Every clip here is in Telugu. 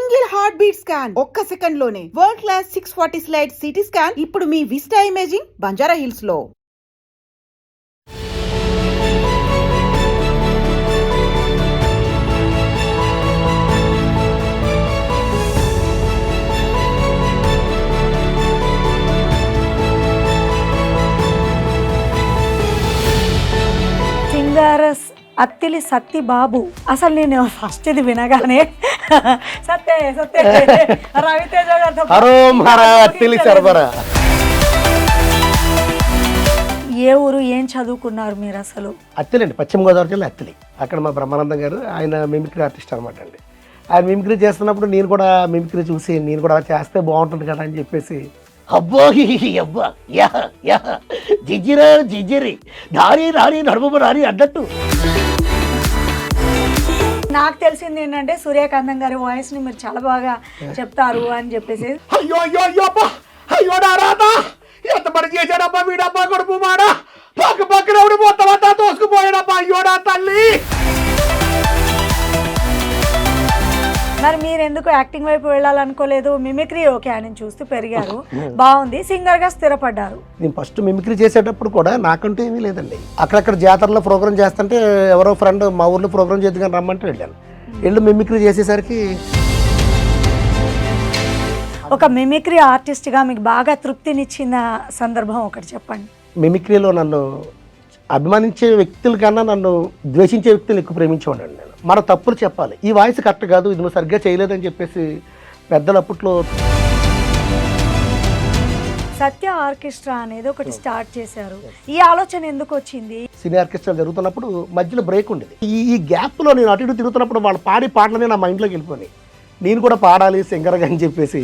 సింగిల్ హార్ట్ బీట్ స్కాన్ ఒక్క సెకండ్ లోనే world class 640 slide CT scan ఇప్పుడు మీ విస్టా ఇమేజింగ్ బంజారా హిల్స్ లో. సింగరస్ అత్తిలి సత్తి బాబు. అసలు నేను ఫస్ట్ ఇది వినగానే సత్తే సత్తే రవితేజ గారితో అత్తిలి సరబరా. ఏ ఊరు, ఏం చదువుకున్నారు మీరు అసలు? అత్తిలి అండి, పశ్చిమ గోదావరి జిల్లా అత్తిలి. అక్కడ మా బ్రహ్మానందం గారు, ఆయన మిమిక్రీ ఆర్టిస్ట్ అనమాట అండి. ఆయన మిమిక్రీ చేస్తున్నప్పుడు నేను కూడా మిమిక్రీ చూసి నేను కూడా చేస్తే బాగుంటుంది కదా అని చెప్పేసి అబ్బో అబ్బా యా యా జిజిరా జిజిరి నారీ నారీ నడుము నారీ అన్నట్టు. నాకు తెలిసింది ఏంటంటే సూర్యకాంతం గారి వాయిస్ ని మీరు చాలా బాగా చెప్తారు అని చెప్పేసి. అయ్యో అయ్యో అయ్యో అబ్బా అయ్యో నారాదా ఎంత పని చేశాడబ్బా వీడబ్బా కొడుపు మాడ పక్క పక్కన మొత్తం అంతా తోసుకుపోయాడబ్బా అయ్యో నా తల్లి. మరి మీరు ఎందుకు యాక్టింగ్ వైపు వెళ్ళాలనుకోలేదు? మిమిక్రీ ఓకే అని చూస్తూ పెరిగారు, బాగుంది, సింగర్ గా స్థిరపడ్డారు. నేను ఫస్ట్ మిమిక్రీ చేసేటప్పుడు కూడా నాకంటూ ఏమీ లేదండి. అక్కడక్కడ జాతరలో ప్రోగ్రామ్ చేస్తుంటే ఎవరో ఫ్రెండ్ మా ఊర్లో ప్రోగ్రామ్ చేద్దాం రమ్మంటే వెళ్ళాను. వెళ్ళి మిమిక్రీ చేసేసరికి ఒక మిమిక్రీ ఆర్టిస్ట్ గా మీకు బాగా తృప్తినిచ్చిన సందర్భం ఒకటి చెప్పండి. మిమిక్రీలో నన్ను అభిమానించే వ్యక్తుల కన్నా నన్ను ద్వేషించే వ్యక్తులు ఎక్కువ ప్రేమించేవాడండి నేను. మన తప్పులు చెప్పాలి, ఈ వాయిస్ కరెక్ట్ కాదు, ఇది నువ్వు సరిగ్గా చేయలేదని చెప్పేసి పెద్దలు అప్పట్లో. సత్య ఆర్కెస్ట్రా అనేది ఒకటి స్టార్ట్ చేశారు. ఈ ఆలోచన ఎందుకు వచ్చింది? సినీ ఆర్కెస్ట్రా జరుగుతున్నప్పుడు మధ్యలో బ్రేక్ ఉండేది. ఈ గ్యాప్లో నేను అటు ఇటు తిరుగుతున్నప్పుడు వాళ్ళు పాడే పాటలనే నా మైండ్లోకి వెళ్ళిపోయి నేను కూడా పాడాలి సింగర్గా అని చెప్పేసి.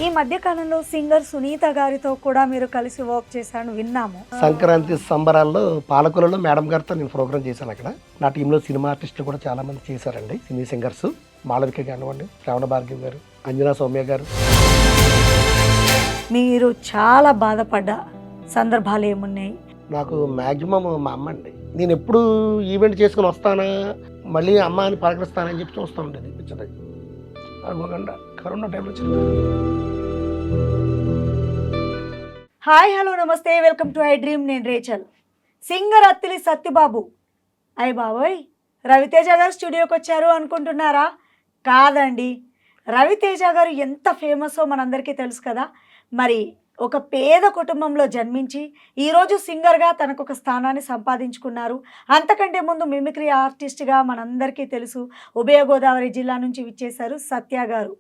ఈ మధ్య కాలంలో సింగర్ సునీత గారితో కూడా మీరు కలిసి వర్క్ చేశారని విన్నాము. సంక్రాంతి సంబరాల్లో పాలకులలో మేడం గారితో నేను ప్రోగ్రామ్ చేశాను. అక్కడ నా టీంలో సినిమా ఆర్టిస్టులు కూడా చాలా మంది చేశారండి. సినీ సింగర్స్ మాళవిక కానివ్వండి, శ్రావణ భార్గవి గారు, అంజనా సౌమ్య గారు. మీరు చాలా బాధపడ్డ సందర్భాలు ఏమున్నాయి? నాకు మ్యాక్సిమం మా అమ్మ అండి. నేను ఎప్పుడు ఈవెంట్ చేసుకుని వస్తానా మళ్ళీ అమ్మ అని పలకరిస్తానని చెప్పి చూస్తూ ఉండేది పిచ్చది. అనుకోకుండా కరోనా టైంలో హాయ్ హలో నమస్తే, వెల్కమ్ టు ఐ డ్రీమ్. నేను రేచల్. సింగర్ అత్తిలి సత్యబాబు. అయ్య బాబోయ్, రవితేజ గారు స్టూడియోకి వచ్చారు అనుకుంటున్నారా? కాదండి, రవితేజ గారు ఎంత ఫేమస్సో మనందరికీ తెలుసు కదా. మరి ఒక పేద కుటుంబంలో జన్మించి ఈరోజు సింగర్గా తనకు ఒక స్థానాన్ని సంపాదించుకున్నారు. అంతకంటే ముందు మిమిక్రీ ఆర్టిస్ట్గా మనందరికీ తెలుసు, ఉభయ గోదావరి జిల్లా నుంచి విచ్చేశారు సత్య గారు.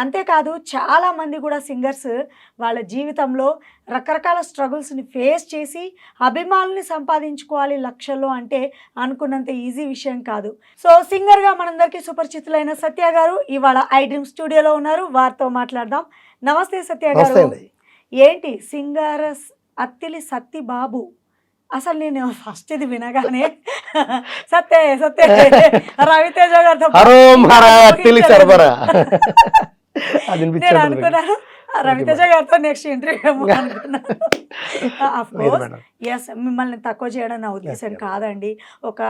అంతేకాదు చాలామంది కూడా సింగర్స్ వాళ్ళ జీవితంలో రకరకాల స్ట్రగుల్స్ని ఫేస్ చేసి అభిమానుల్ని సంపాదించుకోవాలి లక్షల్లో అంటే అనుకున్నంత ఈజీ విషయం కాదు. సో సింగర్గా మనందరికీ సుపరిచితులైన సత్య గారు ఇవాళ ఐ డ్రీమ్ స్టూడియోలో ఉన్నారు. వారితో మాట్లాడదాం. నమస్తే సత్య గారు. ఏంటి సింగరస్ అత్తిలి సత్తి బాబు? అసలు నేను ఫస్ట్ ఇది వినగానే సత్తే సత్తే రవితేజ గారితో నేను అనుకున్నాను రవితేజ గారితో నెక్స్ట్ ఇంటర్వ్యూ అనుకున్నాను. ఎస్, మిమ్మల్ని తక్కువ చేయడం నా ఉద్దేశం కాదండి. ఒక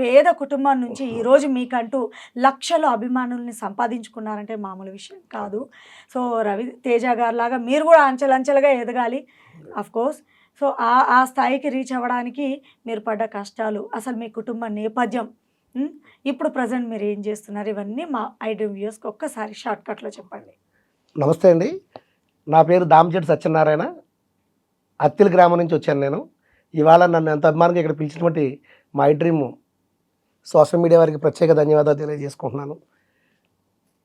పేద కుటుంబం నుంచి ఈరోజు మీకంటూ లక్షల అభిమానుల్ని సంపాదించుకున్నారంటే మామూలు విషయం కాదు. సో రవితేజ గారి లాగా మీరు కూడా అంచెలంచెలుగా ఎదగాలి కోర్స్. సో ఆ స్థాయికి రీచ్ అవ్వడానికి మీరు పడ్డ కష్టాలు, అసలు మీ కుటుంబ నేపథ్యం, ఇప్పుడు ప్రజెంట్ మీరు ఏం చేస్తున్నారు, ఇవన్నీ మా ఐ డ్రీమ్ వ్యూస్కి ఒక్కసారి షార్ట్కట్లో చెప్పండి. నమస్తే అండి, నా పేరు దామచెట్టి సత్యనారాయణ. అత్తిలి గ్రామం నుంచి వచ్చాను నేను. ఇవాళ నన్ను ఎంత అభిమానంగా ఇక్కడ పిలిచినటువంటి మా ఐ డ్రీమ్ సోషల్ మీడియా వారికి ప్రత్యేక ధన్యవాదాలు తెలియజేసుకుంటున్నాను.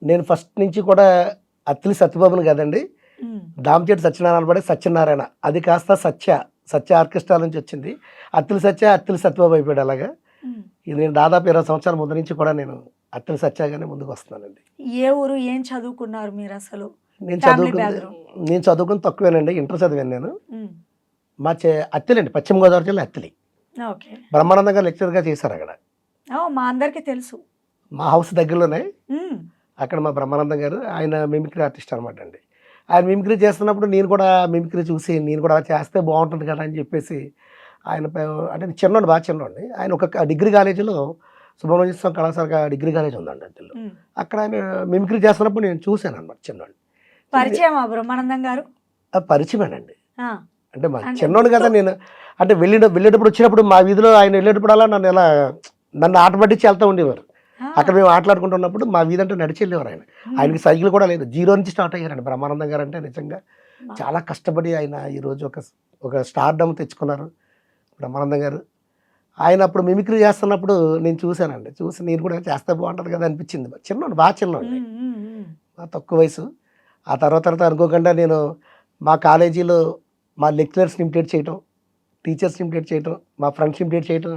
నేను ఫస్ట్ నుంచి కూడా అత్తిలి సత్యబాబుని కదండి, దామచెట్టి సత్యనారాయణ పడే సత్యనారాయణ, అది కాస్త సత్య ఆర్కెస్ట్రా నుంచి వచ్చింది. అత్తిలి సత్యబాబు అయిపోయాడు. అలాగా ఇది నేను దాదాపు 20 సంవత్సరాల ముందు నుంచి కూడా నేను అత్తిలి సత్యగానే ముందుకు వస్తున్నానండి. ఏ ఊరు, ఏం చదువుకున్నారు మీరు అసలు? నేను చదువుకుని తక్కువేనండి, ఇంటర్ చదివాను నేను. మా అత్తిలి అండి, పశ్చిమ గోదావరి జిల్లా అత్తిలి. బ్రహ్మానందం గారు లెక్చరర్గా చేశారు అక్కడ. మా అందరికీ తెలుసు, మా హౌస్ దగ్గరలోనే. అక్కడ మా బ్రహ్మానందం గారు, ఆయన మిమిక్రీ ఆర్టిస్ట్ అనమాట అండి. ఆయన మిమిక్రీ చేస్తున్నప్పుడు నేను కూడా మిమిక్రీ చూసి నేను కూడా చేస్తే బాగుంటుంది కదా అని చెప్పేసి ఆయన అంటే చిన్నోడు, బాగా చిన్నోండి. ఆయన ఒక డిగ్రీ కాలేజీలో సుబ్రహ్మణ్య స్వామి కళాశాల డిగ్రీ కాలేజ్ ఉందండి అత్తిల్లో. ఉమ్. అక్కడ ఆయన మిమిక్రీ చేస్తున్నప్పుడు నేను చూశాను అనమాట చిన్నవాడిని. పరిచయమా బ్రహ్మానందం గారు? పరిచయమేనండి. ఆ, అంటే మా అంటే చిన్నోడు కదా నేను. అంటే వెళ్ళేటప్పుడు వచ్చినప్పుడు మా వీధిలో ఆయన వెళ్ళేటప్పుడల్లా నన్ను ఆట పట్టించి వెళ్తూ ఉండేవారు. ఆ, అక్కడ మేము ఆటలాడుకుంటున్నప్పుడు మా వీధి అంటే నడిచి వెళ్ళేవారు ఆయన. ఆయనకి సైకిల్ కూడా లేదు, జీరో నుంచి స్టార్ట్ అయ్యారండి బ్రహ్మానందం గారు. అంటే నిజంగా చాలా కష్టపడి ఆయన ఈరోజు ఒక స్టార్డమ్ తెచ్చుకున్నారు బ్రహ్మానందం గారు. ఆయన అప్పుడు మిమిక్రీ చేస్తున్నప్పుడు నేను చూశానండి. చూసి నేను కూడా చేస్తే బాగుంటుంది కదా అనిపించింది. చిన్నోడు, బాగా చిన్నోండి, ఉమ్, ఉమ్, ఉమ్. బాగా తక్కువ వయసు. ఆ తర్వాత అనుకోకుండా నేను మా కాలేజీలో మా లెక్చరర్స్ని ఇమిటేట్ చేయటం, టీచర్స్ని ఇమిటేట్ చేయటం, మా ఫ్రెండ్స్ ఇమిటేట్ చేయటం,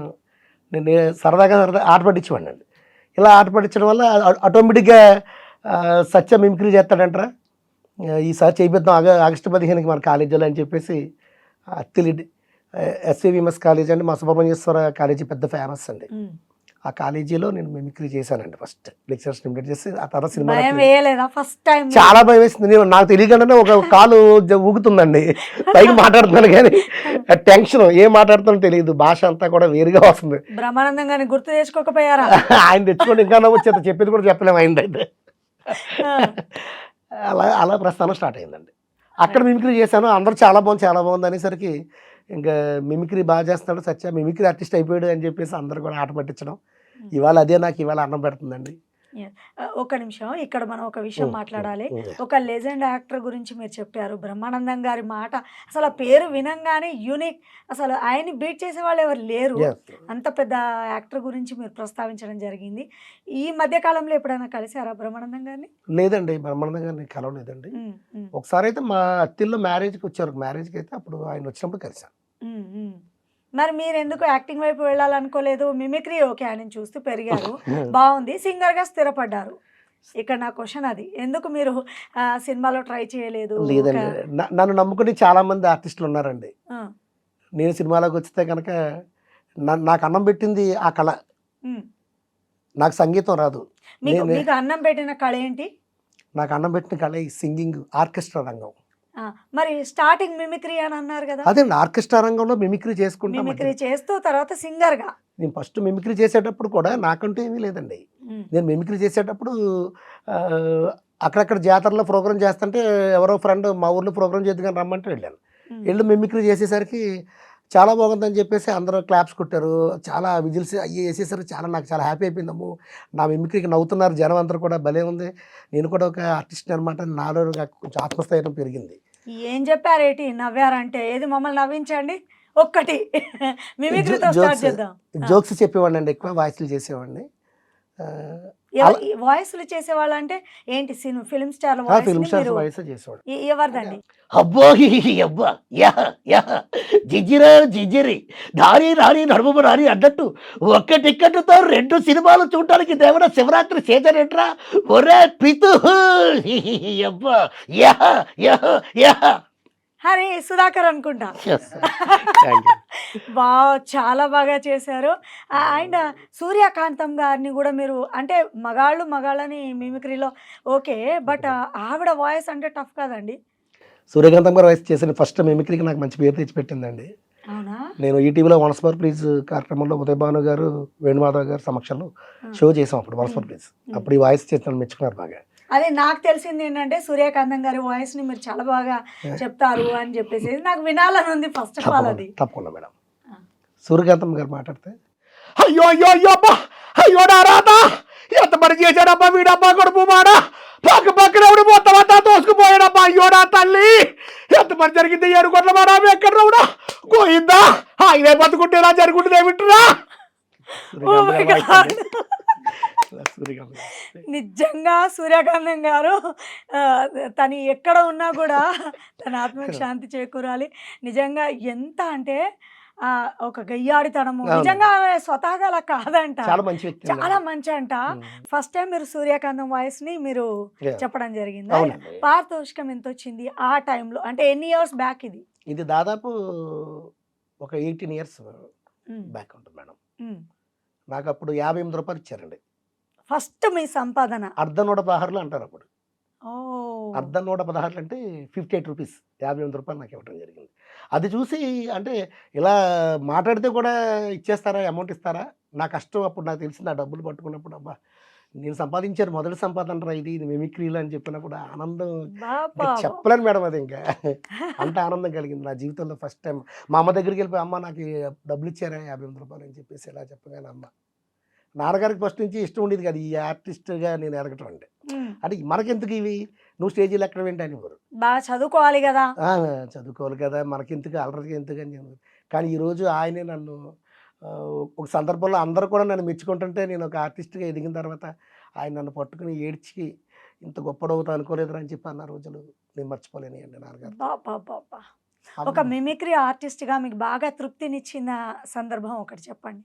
నేను సరదాగా ఆట పట్టించేవాడిని అండి. ఇలా ఆట పట్టించడం వల్ల ఆటోమేటిక్గా సత్య మిమిక్రీ చేస్తాడంటారా, ఈసారి చేయిద్దాం ఆగస్టు 15కి మన కాలేజీలో అని చెప్పేసి అత్తిలి ఎస్విఎంఎస్ కాలేజ్ అండి, మా సుబ్రహ్మణ్యేశ్వర కాలేజీ పెద్ద ఫేమస్ అండి. ఉమ్. ఆ కాలేజీలో నేను మిమిక్రీ చేశానండి. ఫస్ట్ లెక్చరర్స్ ఇమిటేట్ చేసి ఆ తర్వాత సినిమా భయం వేయలేదా ఫస్ట్ టైం? చాలా భయం వేసింది. నాకు తెలియకుండానే ఒక కాలు ఊగుతుందండి, పైకి మాట్లాడుతున్నాను కానీ టెన్షన్, ఏం మాట్లాడుతానో తెలియదు, భాష అంతా కూడా వేరుగా వస్తుంది. బ్రహ్మానందం గారిని గుర్తు చేసుకోకపోయారా? ఆయన తెచ్చుకోండి ఇంకా వచ్చేది, చెప్పేది కూడా చెప్పలేము అయిందైతే. అలా ప్రస్థానం స్టార్ట్ అయిందండి. అక్కడ మిమిక్రీ చేశాను, అందరూ చాలా బాగుంది అనేసరికి ఇంకా మిమిక్రీ బాగా చేస్తున్నాడు సత్య, మిమిక్రీ ఆర్టిస్ట్ అయిపోయాడు అని చెప్పేసి అందరూ కూడా ఆట పట్టించడం. ఇవాళ అదే నాకు ఇవాళ అన్నం పెడుతుందండి. ఒక నిమిషం, ఇక్కడ మనం ఒక విషయం మాట్లాడాలి. ఒక లెజెండ్ యాక్టర్ గురించి మీరు చెప్పారు, బ్రహ్మానందం గారి మాట అసలు ఆ పేరు వినంగానే యూనిక్, అసలు ఆయన్ని బీట్ చేసే వాళ్ళు ఎవరు లేరు. అంత పెద్ద యాక్టర్ గురించి మీరు ప్రస్తావించడం జరిగింది. ఈ మధ్య కాలంలో ఎప్పుడైనా కలిసారా బ్రహ్మానందం గారిని? లేదండి, బ్రహ్మానందం గారిని కలవలేదండి. ఒకసారి అయితే మా అత్తిల్లో మ్యారేజ్కి వచ్చారు, మ్యారేజ్కి అయితే అప్పుడు ఆయన వచ్చినప్పుడు కలిసాను. మరి మీరు ఎందుకు యాక్టింగ్ వైపు వెళ్ళాలనుకోలేదు? మిమిక్రీ ఓకే, ఆయన చూస్తూ పెరిగారు, బాగుంది, సింగర్గా స్థిరపడ్డారు. ఇక్కడ నా క్వశ్చన్ అది, ఎందుకు మీరు సినిమాలో ట్రై చేయలేదు? లేదండి, నన్ను నమ్ముకుని చాలా మంది ఆర్టిస్టులు ఉన్నారండి. నేను సినిమాలోకి వస్తే కనుక నాకు అన్నం పెట్టింది ఆ కళ, నాకు సంగీతం రాదు. మీకు అన్నం పెట్టిన కళ ఏంటి? నాకు అన్నం పెట్టిన కళ ఈ సింగింగ్, ఆర్కెస్ట్రా రంగం. మరి స్టార్టింగ్ మిమిక్రీ అని అన్నారు కదా? అదే ఆర్కెస్ట్రా రంగంలో మిమిక్రీ చేసుకుంటా, మిమిక్రీ చేస్తూ తర్వాత సింగర్ గా. నేను ఫస్ట్ మిమిక్రీ చేసేటప్పుడు కూడా నాకంటూ ఏమీ లేదండి. నేను మిమిక్రీ చేసేటప్పుడు అక్కడక్కడ జాతరలో ప్రోగ్రామ్ చేస్తుంటే ఎవరో ఫ్రెండ్ మా ఊర్లో ప్రోగ్రామ్ చేద్దాం రమ్మంటే వెళ్ళాను. వెళ్ళి మిమిక్రీ చేసేసరికి చాలా బాగుందని చెప్పేసి అందరూ క్లాప్స్ కొట్టారు, చాలా విజిల్స్ అయ్యి వేసేసరికి నాకు చాలా హ్యాపీ అయిపోయిందమ్ము, నా మిమిక్రీకి నవ్వుతున్నారు జనం అందరూ కూడా, భలే ఉంది, నేను కూడా ఒక ఆర్టిస్ట్ అనమాట, నాలో కొంచెం ఆత్మస్థైర్యం పెరిగింది. ఏం చెప్పారేటి నవ్వారంటే? ఏది మమ్మల్ని నవ్వించండి ఒక్కటి, మిమిక్రీతో స్టార్ట్ చేద్దాం. జోక్స్ చెప్పేవాడిని అండి, ఎక్కువ వాయిస్లు చేసేవాడిని. వాయిస్లు చేసేవాళ్ళు అంటే ఏంటి? ఫిల్మ్ స్టార్ వాయిస్ చేసేవాడు. ఎవరిదండి? అబ్బో అబ్బా జిజిరి దారి రాని నడుము రాని అన్నట్టు ఒక్క టిక్కెట్తో 2 సినిమాలు చూడటానికి దేవుడ శివరాత్రి చేతనేట్రా ఒరే పితు అబ్బా హరి సుధాకర్ అనుకుంటా. చాలా బాగా చేశారు. అండ్ సూర్యకాంతం గారిని కూడా మీరు, అంటే మగాళ్ళని మిమిక్రీలో ఓకే, బట్ ఆవిడ వాయిస్ అంటే టఫ్ కదండి? సూర్యకాంతం గారు వాయిస్ చేసిన ఫస్ట్ మిమిక్రీకి నాకు మంచి పేరు తెచ్చిపెట్టిందండి. అవునా? నేను ఈటీవీలో వన్స్ మోర్ ప్లీజ్ కార్యక్రమంలో ఉదయ్ భాను గారు, వేణుమాధవ్ గారు సమక్షంలో షో చేసాం అప్పుడు వన్స్ మోర్ ప్లీజ్. అప్పుడు ఈ వాయిస్ చేసిన మెచ్చుకున్నారు బాగా. అదే నాకు తెలిసింది ఏంటంటే సూర్యకాంతం గారి వాయిస్ ని మీరు చాలా బాగా చెప్తారు అని చెప్పేసి నాకు వినాలని ఉంది ఫస్ట్ ఆఫ్ ఆల్. అది తప్పకుండా మేడం. సూర్యకాంతం గారు మాట్లాడితే అయ్యో అయ్యో అయ్యో అబ్బా అయ్యో రాదా ఎంత పని చేశాడబ్బా వీడబ్బా కొడుపు మాడా పక్కన ఎవడు మొత్తం అంతా తోసుకుపోయాడబ్బా, అయ్యో నా తల్లి ఎంత పని జరిగింది, 7 కోట్ల మాడా ఎక్కడ రావుడా పోయిందా, ఇదే బతుకుంటే ఇలా జరుగుతుంది ఏమిట్రా. నిజంగా సూర్యకాంతం గారు తను ఎక్కడ ఉన్నా కూడా తన ఆత్మకు శాంతి చేకూరాలి. నిజంగా ఎంత అంటే ఒక గయ్యాడితనము, నిజంగా స్వతహాగా అలా కాదంట, చాలా మంచి అంట. ఫస్ట్ టైం మీరు సూర్యకాంతం వాయిస్ ని మీరు చెప్పడం జరిగింది. పారితోషికం ఎంత వచ్చింది ఆ టైంలో, అంటే ఎన్ని ఇయర్స్ బ్యాక్? ఇది దాదాపు ఒక 18 years బ్యాక్ ఉంటుంది మేడం. నాకు అప్పుడు 58 రూపాయలు ఇచ్చారండి ఫస్ట్ మీ సంపాదన. ₹116 అంటారు అప్పుడు. ₹116 అంటే 58 రూపీస్, 58 రూపాయలు నాకు ఇవ్వడం జరిగింది. అది చూసి అంటే ఇలా మాట్లాడితే కూడా ఇచ్చేస్తారా, అమౌంట్ ఇస్తారా? నా కష్టం అప్పుడు నాకు తెలిసింది. ఆ డబ్బులు పట్టుకున్నప్పుడు అబ్బా! నేను సంపాదించాను మొదటి సంపాదన రా ఇది మిమిక్రీలో అని చెప్పినప్పుడు ఆనందం ఇంకా చెప్పలేను మేడం అది ఇంకా. అంత ఆనందం కలిగింది నా జీవితంలో ఫస్ట్ టైం. మా అమ్మ దగ్గరికి వెళ్ళిపోయి, అమ్మ నాకు ఈ డబ్బులు ఇచ్చారా రూ. 50 అని చెప్పేసి ఇలా చెప్పగానే అమ్మ. నాన్నగారికి ఫస్ట్ నుంచి ఇష్టం ఉండేది కదా ఈ ఆర్టిస్ట్‌గా నేను ఎదగటం అంటే. అంటే మనకెందుకు ఇవి? నువ్వు స్టేజీలో ఎక్కడం ఏంటి అనేవారు. బాగా చదువుకోవాలి కదా. ఆ! చదువుకోవాలి కదా! మనకెందుకు అల్లరికి ఎందుకని నేను. కానీ ఈరోజు ఆయనే నన్ను ఒక సందర్భంలో అందరూ కూడా నన్ను మెచ్చుకుంటుంటే నేను ఒక ఆర్టిస్ట్‌గా ఎదిగిన తర్వాత ఆయన నన్ను పట్టుకొని ఏడ్చి ఇంత గొప్పడవుతా అనుకోలేదురా అని చెప్పి అన్న రోజులు నేను మర్చిపోలేనియండి నాన్నగారు. అబ్బబ్బబ్బబ్బా! ఒక మిమిక్రీ ఆర్టిస్ట్‌గా మీకు బాగా తృప్తినిచ్చిన సందర్భం ఒకటి చెప్పండి.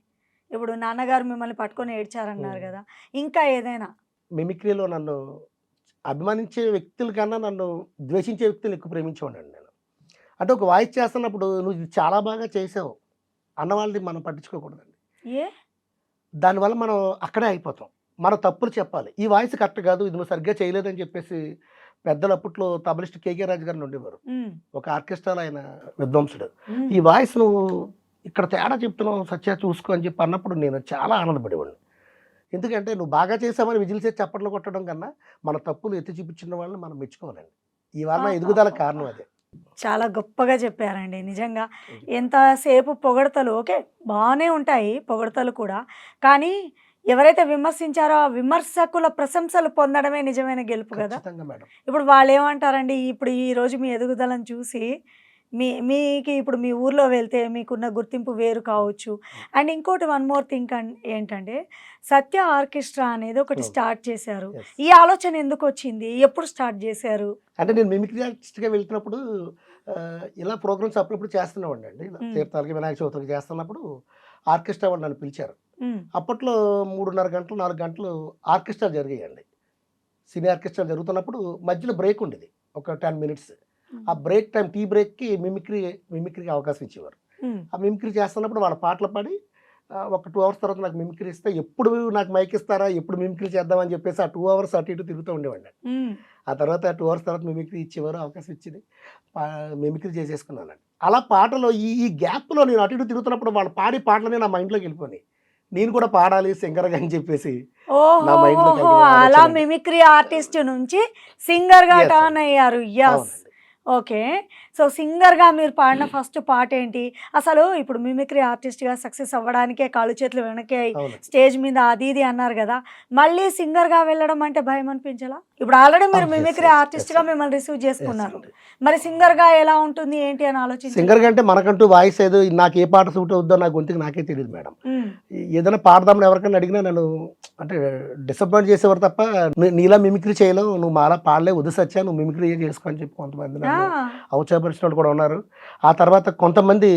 ఇప్పుడు నాన్నగారు మిమ్మల్ని పట్టుకొని ఏడ్చారన్నారు కదా, ఇంకా ఏదైనా? మిమిక్రీలో నన్ను అభిమానించే వ్యక్తుల కన్నా నన్ను ద్వేషించే వ్యక్తులు ఎక్కువ ప్రేమించేవాడినండి నేను. అంటే ఒక వాయిస్ చేస్తున్నప్పుడు నువ్వు ఇది చాలా బాగా చేసావు అన్న వాళ్ళని మనం పట్టించుకోకూడదండి. ఏ దానివల్ల మనం అక్కడే అయిపోతాం. మన తప్పులు చెప్పాలి. ఈ వాయిస్ కరెక్ట్ కాదు, ఇది నువ్వు సరిగ్గా చేయలేదని చెప్పేసి పెద్దలు అప్పట్లో తబలిస్ట్ కేకే రాజు గారిని ఉండేవారు. ఒక ఆర్కెస్ట్రాలో ఆయన విద్వాంసుడు. ఈ వాయిస్ నువ్వు ఇక్కడ తేడా చెప్తున్నావు సత్య చూసుకో అని చెప్పి అన్నప్పుడు నేను చాలా ఆనందపడేవాడిని. ఎందుకంటే నువ్వు బాగా చేసామని విజిల్ చేసి చప్పట్లు కొట్టడం కన్నా మన తప్పులు ఎత్తి చూపించిన వాళ్ళని మనం మెచ్చుకోవాలండి. ఇవాళ ఎదుగుదల కారణం అదే. చాలా గొప్పగా చెప్పారండి నిజంగా. ఎంతసేపు పొగడతలు ఓకే బాగానే ఉంటాయి పొగడతలు కూడా, కానీ ఎవరైతే విమర్శించారో ఆ విమర్శకుల ప్రశంసలు పొందడమే నిజమైన గెలుపు కదా. ఖచ్చితంగా మేడం. ఇప్పుడు వాళ్ళు ఏమంటారండి, ఇప్పుడు ఈ రోజు మీ ఎదుగుదలను చూసి మీకు ఇప్పుడు మీ ఊర్లో వెళ్తే మీకున్న గుర్తింపు వేరు కావచ్చు. అండ్ ఇంకోటి వన్ మోర్ థింగ్ ఏంటంటే సత్య ఆర్కెస్ట్రా అనేది ఒకటి స్టార్ట్ చేశారు. Yes. ఈ ఆలోచన ఎందుకు వచ్చింది, ఎప్పుడు స్టార్ట్ చేశారు? అంటే నేను మిమిక్రీ ఆర్టిస్ట్‌గా వెళ్తున్నప్పుడు ఇలా ప్రోగ్రామ్స్ అప్పుడప్పుడు చేస్తున్నామండి అండి. ఇలా తీర్థాలకి వినాయక చవితికి చేస్తున్నప్పుడు ఆర్కెస్ట్రా వాళ్ళు నన్ను పిలిచారు. అప్పట్లో 3:30 గంటలు 4 గంటలు ఆర్కెస్ట్రా జరిగాయండి. సినీ ఆర్కెస్ట్రా జరుగుతున్నప్పుడు మధ్యలో బ్రేక్ ఉండేది ఒక 10 మినిట్స్. ఆ బ్రేక్ టైం టీ బ్రేక్కి మిమిక్రీకి అవకాశం ఇచ్చేవారు. ఆ మిమిక్రీ చేస్తున్నప్పుడు వాళ్ళ పాటలు పాడి ఒక 2 అవర్స్ తర్వాత నాకు మిమిక్రీ ఇస్తే ఎప్పుడు నాకు మైక్ ఇస్తారా, ఎప్పుడు మిమిక్రీ చేద్దామని చెప్పేసి ఆ 2 అవర్స్ అటు ఇటు తిరుగుతూ ఉండేవాడిని. ఆ తర్వాత 2 అవర్స్ తర్వాత మిమిక్రీ ఇచ్చేవారు, అవకాశం ఇచ్చింది, మిమిక్రీ చేసేసుకున్నానండి. అలా పాటలో ఈ గ్యాప్లో నేను అటు ఇటు తిరుగుతున్నప్పుడు వాళ్ళు పాడే పాటలనే నా మైండ్లోకి వెళ్ళిపోయి నేను కూడా పాడాలి సింగర్గా అని చెప్పేసి నా మైండ్లో అలా మిమిక్రీ ఆర్టిస్ట్ నుంచి సింగర్ గా టర్న్ అయ్యారు. Yes, okay. సో సింగర్గా మీరు పాడిన ఫస్ట్ పాట ఏంటి అసలు? ఇప్పుడు మిమిక్రీ ఆర్టిస్ట్గా సక్సెస్ అవ్వడానికే కాళ్ళు చేతులు వెనకే స్టేజ్ మీద అది ఇది అన్నారు కదా, మళ్ళీ సింగర్గా వెళ్ళడం అంటే భయం అనిపించాలా? ఇప్పుడు ఆల్రెడీ మీరు మిమిక్రీ ఆర్టిస్ట్గా మిమ్మల్ని రిసీవ్ చేసుకున్నారు, మరి సింగర్గా ఎలా ఉంటుంది ఏంటి అని ఆలోచించి. సింగర్గా అంటే మనకంటూ వాయిస్ ఏదో నాకు ఏ పాట సూట్ అవుద్దో నా గొంతుకి నాకే తెలియదు మేడం. ఏదైనా పాడదామని ఎవరికైనా అడిగినా నేను అంటే డిసప్పాయింట్ చేసేవారు తప్ప నీలా మిమిక్రీ చేయలేవు, నువ్వు మాలా పాడలేవు, వద్దు సత్యా నువ్వు మిమిక్రీ చేసుకో అని చెప్పి కొంతమంది అవసరపరిచిన వాళ్ళు కూడా ఉన్నారు. ఆ తర్వాత కొంతమంది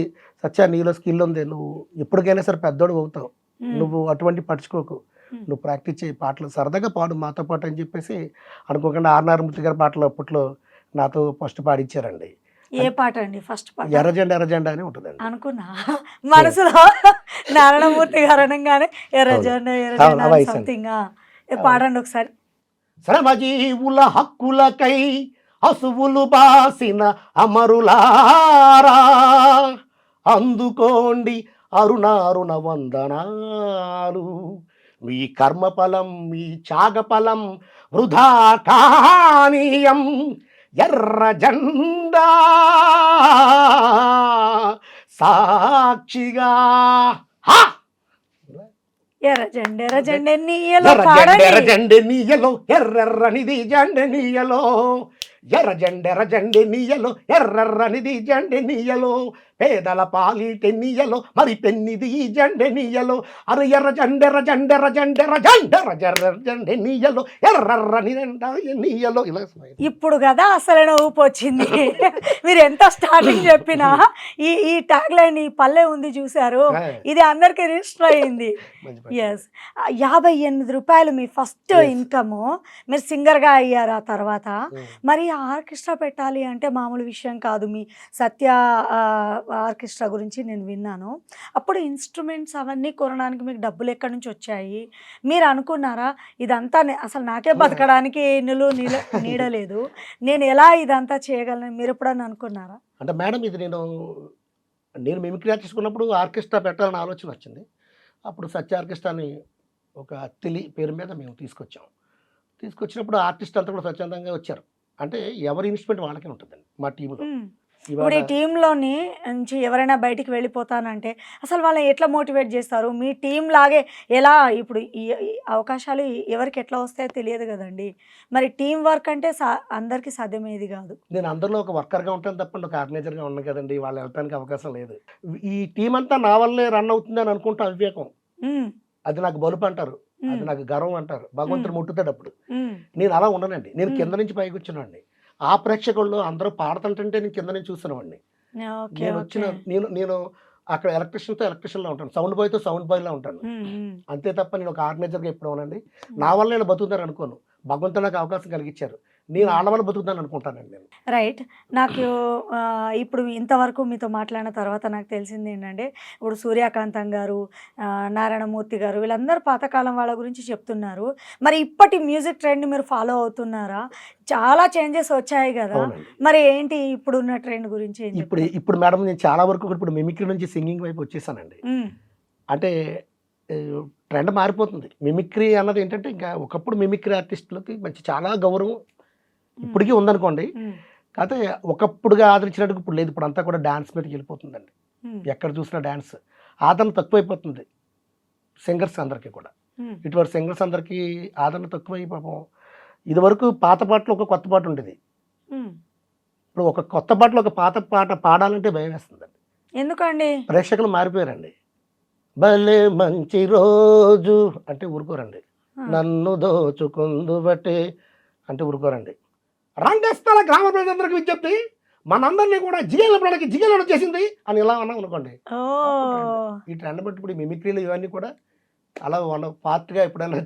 సత్యా నీలో స్కిల్ ఉంది, నువ్వు ఎప్పటికైనా సరే పెద్దోడు అవుతావు, నువ్వు అటువంటి పట్టించుకోకు, నువ్వు ప్రాక్టీస్ చేయి, పాటలు సరదాగా పాడు మాతో పాటు అని చెప్పేసి అనుకోకుండా ఆర్నారమూర్తి గారి పాటలు అప్పట్లో నాతో ఫస్ట్ పాడించారండి. ఏ పాట అండి ఫస్ట్ పాట? ఎర్రజెండా ఎర్రజెండా అని ఉంటుందండి. అనుకున్నా మనసులో నారాయణమూర్తి గారు అనగానే ఎర్రజెండా ఎర్రజెండా సంథింగ్. పాడండి ఒకసారి. శ్రమజీవుల హక్కులకై హసువులు బాసిన అమరులారా అందుకోండి అరుణారుణ వందనాలు, మీ కర్మఫలం మీ త్యాగఫలం వృధా కానీయం, ఎర్ర జెండా సాక్షిగా ఎర్ర జెండా నీయలో ఎర్రనిది జెండె నీయలో, ఎర్రనిది జెండె నీయలో, పేదల పాలిటెన్నియలో మరి పెన్నిది జెండె నీయలో, అరు ఎర్ర జెండె నీయలో ఎర్రని నీయలో. ఇలా ఇప్పుడు కదా అసలైన ఊపు వచ్చింది. మీరు ఎంత స్టార్టింగ్ చెప్పినా ఈ ట్యాగ్ లైన్ ఈ పల్లె ఉంది చూసారు, ఇది అందరికి రిజిస్టర్ అయింది. ఎస్, 58 రూపాయలు మీ ఫస్ట్ ఇన్కమ్, మీరు సింగర్గా అయ్యారు. ఆ తర్వాత మరి ఆర్కెస్ట్రా పెట్టాలి అంటే మామూలు విషయం కాదు. మీ సత్య ఆర్కెస్ట్రా గురించి నేను విన్నాను. అప్పుడు ఇన్స్ట్రుమెంట్స్ అవన్నీ కొనడానికి మీకు డబ్బులు ఎక్కడి నుంచి వచ్చాయి? మీరు అనుకున్నారా ఇదంతా అసలు నాకే బతకడానికి నీడలేదు, నేను ఎలా ఇదంతా చేయగలను మీరు ఎప్పుడన్నా అనుకున్నారా? అంటే మేడం ఇది నేను మిమిక్రీ ఆర్టిస్ట్ ఉన్నప్పుడు ఆర్కెస్ట్రా పెట్టాలని ఆలోచన వచ్చింది. అప్పుడు సత్య ఆర్కెస్ట్రా అని ఒక తెలి పేరు మీద మేము తీసుకొచ్చినప్పుడు ఆర్టిస్ట్ అంతా కూడా స్వచ్ఛందంగా వచ్చారు. అంటే ఎవరి ఇన్స్ట్రుమెంట్ వాళ్ళకే ఉంటుందండి మా టీంలో. ఇప్పుడు ఈ టీంలోని నుంచి ఎవరైనా బయటికి వెళ్ళిపోతానంటే అసలు వాళ్ళని ఎట్లా మోటివేట్ చేస్తారు? మీ టీం లాగే ఎలా ఇప్పుడు ఈ అవకాశాలు ఎవరికి ఎట్లా వస్తాయో తెలియదు కదండి. మరి టీం వర్క్ అంటే అందరికీ సాధ్యమేది కాదు. నేను అందరిలో ఒక వర్కర్గా ఉంటాను తప్పండి ఒక ఆర్గనైజర్గా ఉన్నాను కదండి. వాళ్ళు వెళ్ళడానికి అవకాశం లేదు. ఈ టీం అంతా నా వల్లే రన్ అవుతుంది అని అనుకుంటా అవివేకం. అది నాకు బలుపు అంటారు, అది నాకు గర్వం అంటారు. భగవంతుడు ముట్టుతాడు అప్పుడు. నేను అలా ఉండనండి. నేను కింద నుంచి పైకి వచ్చినండి. ఆ ప్రేక్షకుల్లో అందరూ పాడుతుంటే నేను కింద నుంచి చూస్తున్నామండి. నేను అక్కడ ఎలక్ట్రిషియన్లో ఉంటాను, సౌండ్ బాయ్లో ఉంటాను. అంతే తప్ప నేను ఒక ఆర్గనైజర్గా ఎప్పుడు ఉన్నానండి. నా వల్ల నేను బతుకుతాను అనుకోను. భగవంతుడు నాకు అవకాశం కలిగించారు, నేను ఆడవాళ్ళు బతుకుతాను అనుకుంటానండి నేను. రైట్. నాకు ఇప్పుడు ఇంతవరకు మీతో మాట్లాడిన తర్వాత నాకు తెలిసింది ఏంటంటే ఇప్పుడు సూర్యకాంతం గారు, నారాయణమూర్తి గారు వీళ్ళందరూ పాతకాలం వాళ్ళ గురించి చెప్తున్నారు. మరి ఇప్పటి మ్యూజిక్ ట్రెండ్ మీరు ఫాలో అవుతున్నారా? చాలా చేంజెస్ వచ్చాయి కదా, మరి ఏంటి ఇప్పుడున్న ట్రెండ్ గురించి? ఇప్పుడు మేడం నేను చాలా వరకు ఇప్పుడు మిమిక్రీ నుంచి సింగింగ్ వైపు వచ్చేసానండి. అంటే ట్రెండ్ మారిపోతుంది. మిమిక్రీ అన్నది ఏంటంటే ఇంకా ఒకప్పుడు మిమిక్రీ ఆర్టిస్టులకి చాలా గౌరవం ఇప్పటికీ ఉందనుకోండి. కాకపోతే ఒకప్పుడుగా ఆదరించినట్టు ఇప్పుడు లేదు. ఇప్పుడు అంతా కూడా డ్యాన్స్ మీదకి వెళ్ళిపోతుందండి. ఎక్కడ చూసినా డ్యాన్స్ ఆదరణ తక్కువైపోతుంది సింగర్స్ అందరికీ కూడా. ఇటువంటి సింగర్స్ అందరికీ ఆదరణ తక్కువై పాపం. ఇదివరకు పాత పాటలు ఒక కొత్త పాట ఉండేది. ఇప్పుడు ఒక కొత్త పాటలో ఒక పాత పాట పాడాలంటే భయం వేస్తుందండి. ఎందుకండి? ప్రేక్షకులు మారిపోయారండి. భలే మంచి రోజు అంటే ఊరుకోరండి. నన్ను దోచుకుందు బట్టే అంటే ఊరుకోరండి. రంగస్థల గ్రామ ప్రజలందరికీ విజ్ఞప్తి, మనందరినీ కూడా జిగేలు చేసింది అని ఇలా అన్నాం అనుకోండి. ఈ ట్రెండ్ బట్టి ఇప్పుడు మిమిక్రీలు ఇవన్నీ కూడా అలా మన పార్ట్గా ఎప్పుడైనా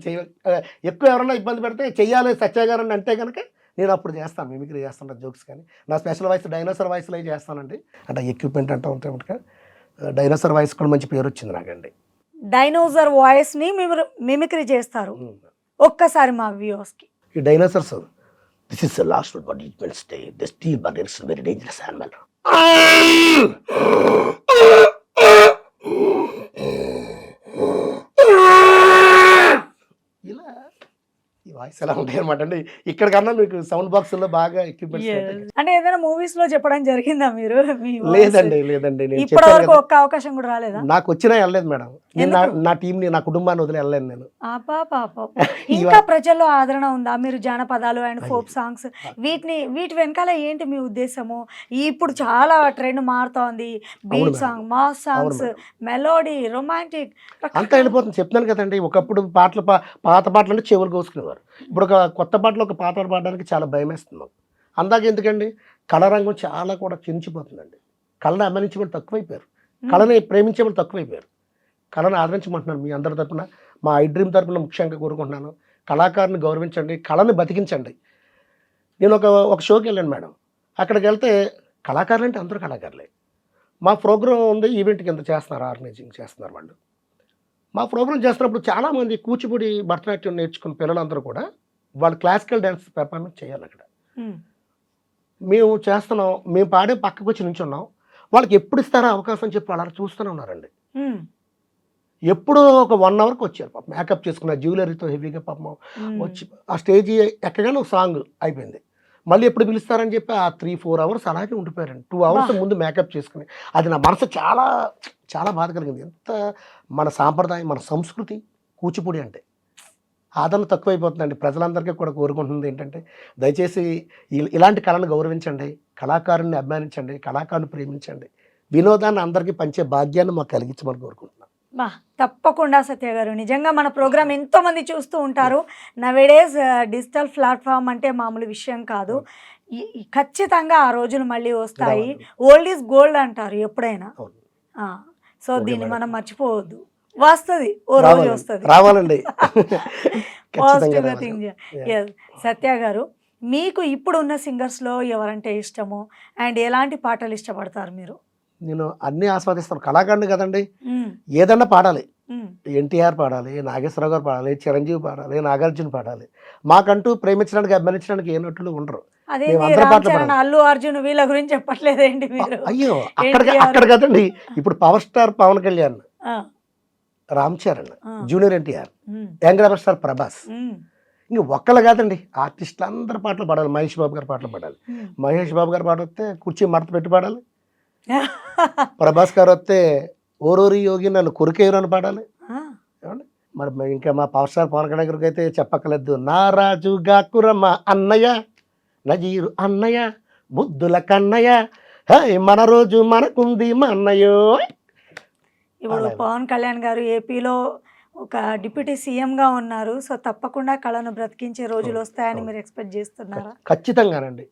ఎక్కువ ఎవరైనా ఇబ్బంది పెడితే చెయ్యాలి సత్య గారు అని అంటే కనుక నేను అప్పుడు చేస్తాను, మిమిక్రీ చేస్తాను. జోక్స్ కానీ నా స్పెషల్ వాయిస్ డైనోసార్ వాయిస్లో చేస్తానండి. అంటే ఎక్విప్మెంట్ అంటూ ఉంటాయి. డైనోసార్ వాయిస్ కూడా మంచి పేరు వచ్చింది నాకండి. డైనోసార్ వాయిస్ని మిమిక్రీ చేస్తారు. ఒక్కసారి మా వ్యూవర్స్కి ఈ dinosaurs, this is the last wood but it will stay the steel but it's very dangerous animal. ఇలా ఈ వాయిస్ ఎలా ఉంటాయి అనమాట అండి. ఇక్కడ కన్నా మీకు సౌండ్ బాక్స్లో బాగా ఎక్విప్మెంట్స్ అంటే ఏదైనా మూవీస్ లో చెప్పడం జరిగిందా మీరు? లేదండి ఇప్పటి వరకు ఒక్క అవకాశం కూడా రాలేదా? నాకు వచ్చినా వెళ్ళలేదు మేడం. నా టీంని నా కుటుంబాన్ని వదిలి వెళ్ళలేదు నేను. ఇంకా ప్రజల్లో ఆదరణ ఉందా? మీరు జానపదాలు అండ్ ఫోక్ సాంగ్స్ వీటి వెనకాల ఏంటి మీ ఉద్దేశము? ఇప్పుడు చాలా ట్రెండ్ మారుతోంది. Beat song, mass songs, melody, romantic అంతా వెళ్ళిపోతుంది. చెప్తాను కదండి. ఒకప్పుడు పాత పాటలు అంటే చెవులు కోసుకునేవారు. ఇప్పుడు ఒక కొత్త పాటలు ఒక పాట పాడడానికి చాలా భయం వేస్తుంది. అందాక ఎందుకండి కళారంగం చాలా కూడా క్షీణించిపోతుందండి. కళను అభిమానించే వాళ్ళు తక్కువైపోయారు, కళని ప్రేమించే వాళ్ళు తక్కువైపోయారు. కళను ఆదరించమంటున్నాను మీ అందరి తరపున, మా ఐ డ్రీమ్ తరపున ముఖ్యంగా కోరుకుంటున్నాను. కళాకారుని గౌరవించండి, కళని బతికించండి. నేను ఒక షోకి వెళ్ళాను మేడం. అక్కడికి వెళ్తే కళాకారులు అంటే అందరూ కళాకారులే. మా ప్రోగ్రాం ఉంది, ఈవెంట్ కింద చేస్తున్నారు, ఆర్గనైజింగ్ చేస్తున్నారు వాళ్ళు. మా ప్రోగ్రాం చేస్తున్నప్పుడు చాలామంది కూచిపూడి భరతనాట్యం నేర్చుకున్న పిల్లలందరూ కూడా వాళ్ళు క్లాసికల్ డ్యాన్స్ పెర్ఫార్మెన్స్ చేయాలి. అక్కడ మేము చేస్తున్నాం, మేము పాడే పక్కకు వచ్చి నుంచున్నాం. వాళ్ళకి ఎప్పుడు ఇస్తారో అవకాశం చెప్పి అలా చూస్తూనే ఉన్నారండి. ఎప్పుడో ఒక 1 అవర్కి వచ్చారు పాపం, మేకప్ చేసుకున్న జ్యువెలరీతో హెవీగా పాపం వచ్చి ఆ స్టేజ్ ఎక్కగానే ఒక సాంగ్ అయిపోయింది. మళ్ళీ ఎప్పుడు పిలుస్తారని చెప్పి ఆ 3-4 అవర్స్ అలాగే ఉండిపోయారండి. 2 అవర్స్ ముందు మేకప్ చేసుకుని. అది నా మనసు చాలా చాలా బాధ కలిగింది. ఎంత మన సాంప్రదాయం, మన సంస్కృతి కూచిపూడి అంటే ఆదరణ తక్కువైపోతుందండి. ప్రజలందరికీ కూడా కోరుకుంటుంది ఏంటంటే దయచేసి ఇలాంటి కళను గౌరవించండి, కళాకారుని అభిమానించండి, కళాకారుని ప్రేమించండి, వినోదాన్ని అందరికీ పంచే భాగ్యాన్ని మాకు కలిగించమని కోరుకుంటున్నాను. తప్పకుండా సత్య గారు, నిజంగా మన ప్రోగ్రామ్ ఎంతో మంది చూస్తూ ఉంటారు. నవేడేస్ డిజిటల్ ప్లాట్ఫామ్ అంటే మామూలు విషయం కాదు. ఖచ్చితంగా ఆ రోజులు మళ్ళీ వస్తాయి. ఓల్డ్ ఈజ్ గోల్డ్ అంటారు ఎప్పుడైనా. సో దీన్ని మనం మర్చిపోవద్దు. వస్తుంది, ఓ రోజు వస్తుంది, రావాలండి. పాజిటివ్గా థింక్ చేయాలి. సత్య గారు, మీకు ఇప్పుడు ఉన్న సింగర్స్లో ఎవరంటే ఇష్టము అండ్ ఎలాంటి పాటలు ఇష్టపడతారు మీరు? నేను అన్నీ ఆస్వాదిస్తాను, కళాకారుని కదండి. ఉమ్, ఏదన్నా పాడాలి, ఉమ్. ఎన్టీఆర్ పాడాలి, నాగేశ్వరరావు గారు పాడాలి, చిరంజీవి పాడాలి, నాగార్జున పాడాలి. మాకంటూ ప్రేమించడానికి అభిమానించడానికి ఏ నటులు ఉండరు. అదేంటి మేము అందరం రామ్ పాటలు చరణ్, పాడాలి. అల్లు అర్జున్ వీళ్ళ గురించి చెప్పట్లేదేంటి మీరు? అయ్యో, అక్కడ ఎన్టీఆర్. అక్కడ కదండి. ఇప్పుడు పవర్ స్టార్ పవన్ కళ్యాణ్, ఆ, రామ్ చరణ్, ఆ. జూనియర్ ఎన్టీఆర్, ఉమ్, యంగ్ రెబల్ స్టార్ ప్రభాస్, ఉమ్, ఇంక ఒక్కళ్ళు కాదండి, ఆర్టిస్టులు అందరు పాటలు పాడాలి. మహేష్ బాబు గారి పాటలు పాడాలి. ఉమ్. మహేష్ బాబు గారు పాట వస్తే కుర్చీ మడత పెట్టి పాడాలి. ప్రభాస్ గారు వస్తే ఓరోరి యోగి నన్ను కొరికేరు అని పాడాలి. ఆ, ఏమండి? మరి ఇంకా మా పవర్ స్టార్ పవన్ కళ్యాణ్ గారికి అయితే చెప్పక్కర్లేదు. నా రాజు గాకురమ్మ అన్నయ్య, నజీరు అన్నయ్య, ముద్దుల కన్నయ్య, హే మన రోజు మనకుంది మా అన్నయ్యో. ఇప్పుడు అలాగే. పవన్ కళ్యాణ్ గారు ఏపీలో ఒక డిప్యూటీ సీఎంగా ఉన్నారు. సో తప్పకుండా కళను బ్రతికించే రోజులు వస్తాయని మీరు ఎక్స్పెక్ట్ చేస్తున్నారా? ఖచ్చితంగానండి.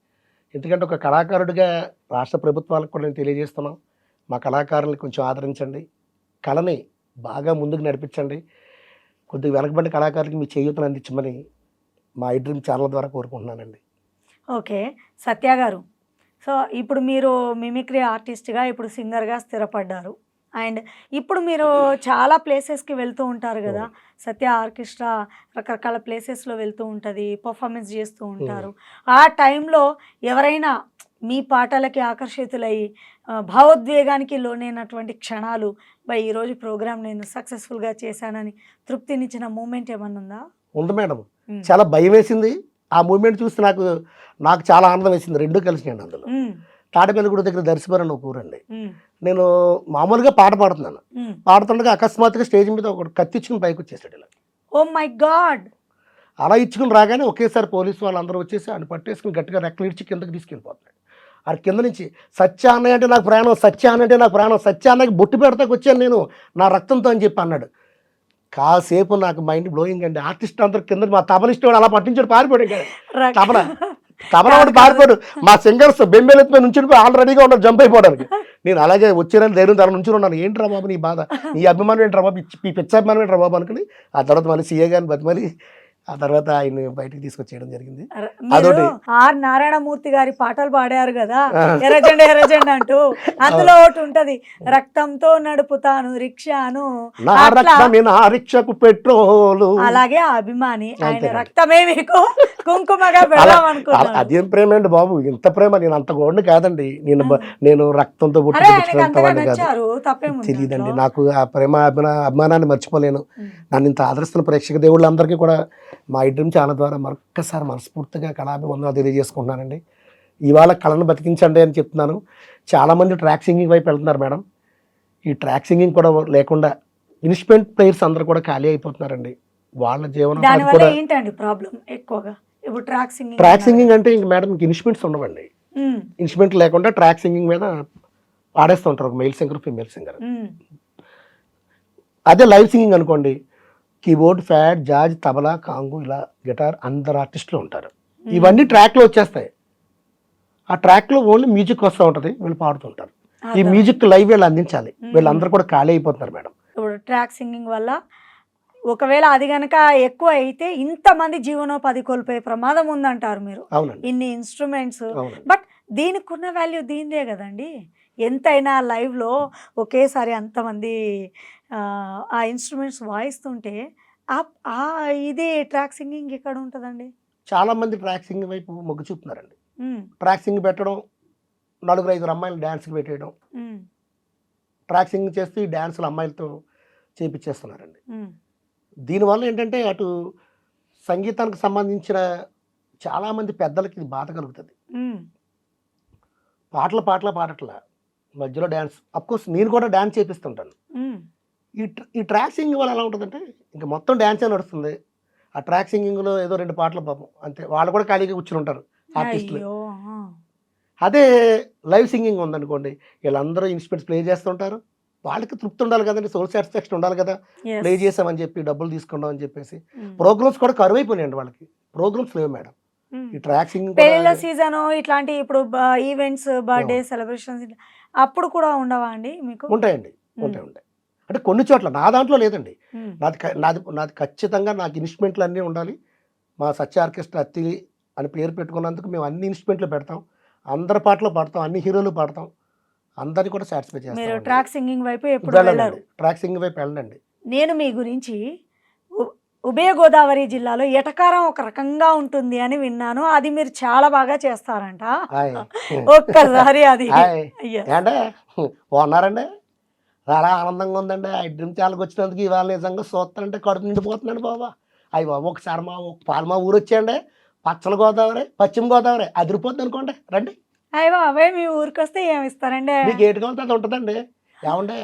ఎందుకంటే ఒక కళాకారుడిగా రాష్ట్ర ప్రభుత్వాలకు కూడా నేను తెలియజేస్తున్నాం, మా కళాకారుల్ని కొంచెం ఆదరించండి, కళని బాగా ముందుకు నడిపించండి, కొద్దిగా వెనకబడిన కళాకారులకి మీ చేయూతను అందించమని మా ఐ డ్రీమ్ ఛానల్ ద్వారా కోరుకుంటున్నానండి. ఓకే, సత్య గారు, సో ఇప్పుడు మీరు మిమిక్రీ ఆర్టిస్ట్గా, ఇప్పుడు సింగర్గా స్థిరపడ్డారు. అండ్ ఇప్పుడు మీరు చాలా ప్లేసెస్కి వెళ్తూ ఉంటారు కదా. సత్య ఆర్కెస్ట్రా రకరకాల ప్లేసెస్లో వెళ్తూ ఉంటుంది, పర్ఫార్మెన్స్ చేస్తూ ఉంటారు. ఆ టైంలో ఎవరైనా మీ పాటలకి ఆకర్షితులయ్యి భావోద్వేగానికి లోనైనటువంటి క్షణాలు, బై ఈరోజు ప్రోగ్రామ్ నేను సక్సెస్ఫుల్గా చేశానని తృప్తినిచ్చిన మూమెంట్ ఏమన్నా ఉందా? ఉంది మేడం, చాలా భయం వేసింది. ఆ మూమెంట్ చూస్తే నాకు చాలా ఆనందం వేసింది. రెండూ కలిసినాయండి. అందులో తాడేపల్లిగూడ దగ్గర దర్శపురం ఒక ఊరండి. నేను మామూలుగా పాట పాడుతున్నాను, పాడుతుండగా అకస్మాత్తుగా స్టేజ్ మీద ఒక కత్తి ఇచ్చుకుని పైకి వచ్చేసాడు ఇలా. Oh my god! అలా ఇచ్చుకుని రాగానే ఒకేసారి పోలీసు వాళ్ళందరూ వచ్చేసి ఆయన పట్టేసుకుని గట్టిగా రెక్కలు ఇచ్చి కిందకి తీసుకెళ్ళిపోతున్నాడు. ఆ కింద నుంచి సత్య అన్నయ్య అంటే నాకు ప్రాణం, సత్య అన్నంటే నాకు ప్రాణం, సత్య అన్నకి బొట్టు పెడతాకు వచ్చాను నేను నా రక్తంతో అని చెప్పి అన్నాడు. కాసేపు నాకు మైండ్ బ్లోయింగ్ అండి. ఆర్టిస్ట్ అందరూ కింద మా తబలిస్ట్ వాడు అలా పట్టించాడు, పారిపోయాడు ఇంకా. తబల వాడు పారిపోయాడు. మా సింగర్స్ బెంబేలెత్తి మీద నుంచి ఆల్రెడీగా ఉన్నారు జంప్ అయిపోవడానికి. నేను అలాగే వచ్చానని ధైర్యం తన నుంచి ఉన్నాను. ఏంట్రా బాబు నీ బాధ, నీ అభిమానం ఏంట్రా బాబు, ఈ పిచ్చాభిమానం ఏంట్రా బాబు అనుకుని ఆ తర్వాత మళ్ళీ సీఏ గారిని బతిమలి ఆ తర్వాత ఆయన బయటికి తీసుకొచ్చేయడం జరిగింది. అదొకటి. ఆర్ నారాయణమూర్తి గారి పాటలు పాడారు కదా, ఎర్రజెండ ఎర్రజెండ అంటూ. అందులో ఒకటి ఉంటది, రక్తంతో నడుపుతాను రిక్షాను, నా రక్తమే నా రిక్షకు పెట్రోలు. అలాగే ఆ అభిమాని ఆయన రక్తమే మీకు కుంకుమగా పెడదాం అనుకున్నాను. అదేం ప్రేమ అండి బాబు, ఇంత ప్రేమ. నేను అంత గోడ్ని కాదండి, నేను రక్తంతో అరే ఆయనకి అంతగా నచ్చారు, తప్పేముంది తెలియదండి. నాకు ఆ ప్రేమ అభిమానాన్ని మర్చిపోలేను. నన్ను ఇంత ఆదరిస్తున్న ప్రేక్షక దేవుళ్ళందరికీ కూడా మా ఐ డ్రీమ్ ఛానల్ ద్వారా మరొక్కసారి మనస్ఫూర్తిగా కళాభివందనాలు తెలియజేసుకుంటున్నానండి. ఇవాళ కళను బతికించండి అని చెప్తున్నాను. చాలామంది ట్రాక్ సింగింగ్ వైపు వెళ్తున్నారు మేడం. ఈ ట్రాక్ సింగింగ్ కూడా లేకుండా ఇన్స్ట్రుమెంట్ ప్లేయర్స్ అందరూ కూడా ఖాళీ అయిపోతున్నారండి. వాళ్ళ జీవనం దానివల్ల ఏంటండి ప్రాబ్లం ఎక్కువగా? ఇప్పుడు ట్రాక్ సింగింగ్ అంటే ఇంక మేడం ఇంక ఇన్స్ట్రుమెంట్స్ ఉండవండి. ఇన్స్ట్రుమెంట్ లేకుండా ట్రాక్ సింగింగ్ మీద పాడేస్తూ ఉంటారు, ఒక మెయిల్ సింగర్ ఫీమేల్ సింగర్. అదే లైవ్ సింగింగ్ అనుకోండి, కీబోర్డ్, ఫ్యాడ్, జాజ్, తబలా, కాంగు, ఇలా గిటార్ అందరు ఆర్టిస్టులు ఉంటారు. ఇవన్నీ ట్రాక్లో వచ్చేస్తాయి. ఆ ట్రాక్లో ఓన్లీ మ్యూజిక్ వస్తూ ఉంటుంది, వీళ్ళు పాడుతుంటారు. ఈ మ్యూజిక్ లైవ్ వీళ్ళు అందించాలి. వీళ్ళందరూ కూడా ఖాళీ అయిపోతున్నారు మేడం. ఇప్పుడు ట్రాక్ సింగింగ్ వల్ల ఒకవేళ అది కనుక ఎక్కువ అయితే ఇంతమంది జీవనోపాధి కోల్పోయే ప్రమాదం ఉందంటారు మీరు. అవునండి, ఇన్ని ఇన్స్ట్రుమెంట్స్. అవునండి. బట్ దీనికి ఉన్న వాల్యూ దీనిదే కదండి. ఎంతైనా లైవ్లో ఒకేసారి అంతమంది ఆ ఇన్స్ట్రుమెంట్స్ వాయిస్తుంటే ఇది ట్రాక్ సింగింగ్ ఎక్కడ ఉంటుందండి? చాలా మంది ట్రాక్ సింగింగ్ వైపు మొగ్గు చూపుతున్నారండి. ట్రాక్ సింగ్ పెట్టడం, 4-5 అమ్మాయిలు డ్యాన్స్కి పెట్టేయడం, ట్రాక్ సింగ్ చేస్తూ ఈ డ్యాన్సులు అమ్మాయిలతో చేపించేస్తున్నారండి. దీనివల్ల ఏంటంటే అటు సంగీతానికి సంబంధించిన చాలామంది పెద్దలకి ఇది బాధ కలుగుతుంది. పాటలు పాడట్లా, మధ్యలో డ్యాన్స్. అఫ్కోర్స్ నేను కూడా డ్యాన్స్ చేపిస్తుంటాను. ఈ ట్రాక్ సింగింగ్ వల్ల ఎలా ఉంటుందంటే ఇంకా మొత్తం డ్యాన్సే నడుస్తుంది. ఆ ట్రాక్ సింగింగ్లో ఏదో 2 పాటలు పాపం అంతే, వాళ్ళు కూడా ఖాళీగా కూర్చుని ఉంటారు ఆర్టిస్టులు. అదే లైవ్ సింగింగ్ ఉందనుకోండి, వీళ్ళందరూ ఇన్స్ట్రుమెంట్స్ ప్లే చేస్తుంటారు. వాళ్ళకి తృప్తి ఉండాలి కదండి, సోల్ సాటిస్ఫాక్షన్ ఉండాలి కదా. ప్లే చేసామని చెప్పి డబ్బులు తీసుకుందాం అని చెప్పేసి ప్రోగ్రామ్స్ కూడా కరువైపోయినాయండి. వాళ్ళకి ప్రోగ్రామ్స్ లేవు మేడం. ఈ ట్రాక్ సింగింగ్ పెళ్ళిళ్ళ సీజన్ ఇట్లాంటి ఇప్పుడు ఈవెంట్స్, బర్త్డే సెలబ్రేషన్స్ అప్పుడు కూడా ఉండవా అండి మీకు? ఉంటాయండి, ఉంటాయి. అంటే కొన్ని చోట్ల, నా దాంట్లో లేదండి. నాది ఖచ్చితంగా నాకు ఇన్స్ట్రుమెంట్లు అన్నీ ఉండాలి. మా సత్య ఆర్కెస్ట్రా అత్తి అని పేరు పెట్టుకున్నందుకు మేము అన్ని ఇన్స్ట్రుమెంట్లు పెడతాం, అందరి పాటలు పాడతాం, అన్ని హీరోలు పాడతాం, అందరినీ కూడా సాటిస్ఫై మీరు చేస్తాను. ట్రాక్ సింగింగ్ వైపు ఎప్పుడు వెళ్ళారు. ట్రాక్ సింగ్ వైపు వెళ్ళండి. నేను మీ గురించి ఉభయ గోదావరి జిల్లాలో ఎటకారం ఒక రకంగా ఉంటుంది అని విన్నాను. అది మీరు చాలా బాగా చేస్తారంట. హాయ్ ఒక్కసారి అది హాయ్ Yes. ఏంటే బాగున్నారండి? చాలా ఆనందంగా ఉందండి. ఆ డ్రీమ్ ఛానల్కి వచ్చినందుకు ఇవాళ నిజంగా చూస్తానంటే కడుపు నిండిపోతున్నాను బాబా. అయ్యి బాబు ఒకసారి మా ఊరు వచ్చేయండి. పచ్చల గోదావరి, పశ్చిమ గోదావరి అదిరిపోద్ది అనుకోండి. రండి, అయ్య బాబాయ్ మీ ఊరికి వస్తే ఏమి ఇస్తారండి? మీకు ఏటి కావాలంటే అది ఉంటుందండి. ఏమంటే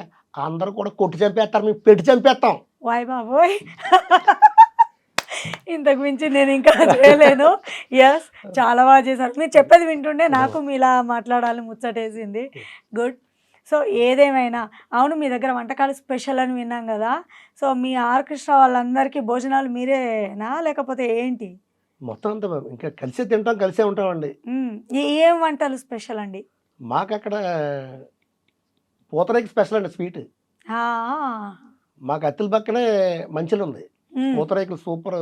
అందరూ కూడా కొట్టి చంపేస్తారు, మీకు పెట్టి చంపేస్తాం. వాయ్ బాబోయ్ ఇంతకు మించి నేను ఇంకా చేయలేను. ఎస్, చాలా బాగా చేశారు. మీరు చెప్పేది వింటుండే నాకు మీలా మాట్లాడాలని ముచ్చటేసింది. గుడ్. సో ఏదేమైనా అవును, మీ దగ్గర వంటకాలు స్పెషల్ అని విన్నాం కదా. సో మీ ఆర్కెస్ట్రా వాళ్ళందరికీ భోజనాలు మీరేనా లేకపోతే ఏంటి? మొత్తం అంతా ఇంకా కలిసే తింటాం, కలిసే ఉంటామండి. ఏం వంటలు స్పెషల్ అండి? మాకు అక్కడ పూతరేకి స్పెషల్ అండి స్వీట్. ఆ, మాకు అత్తిల పక్కనే మంచిలు ఉంది. మ్, పూతరేకులు సూపర్,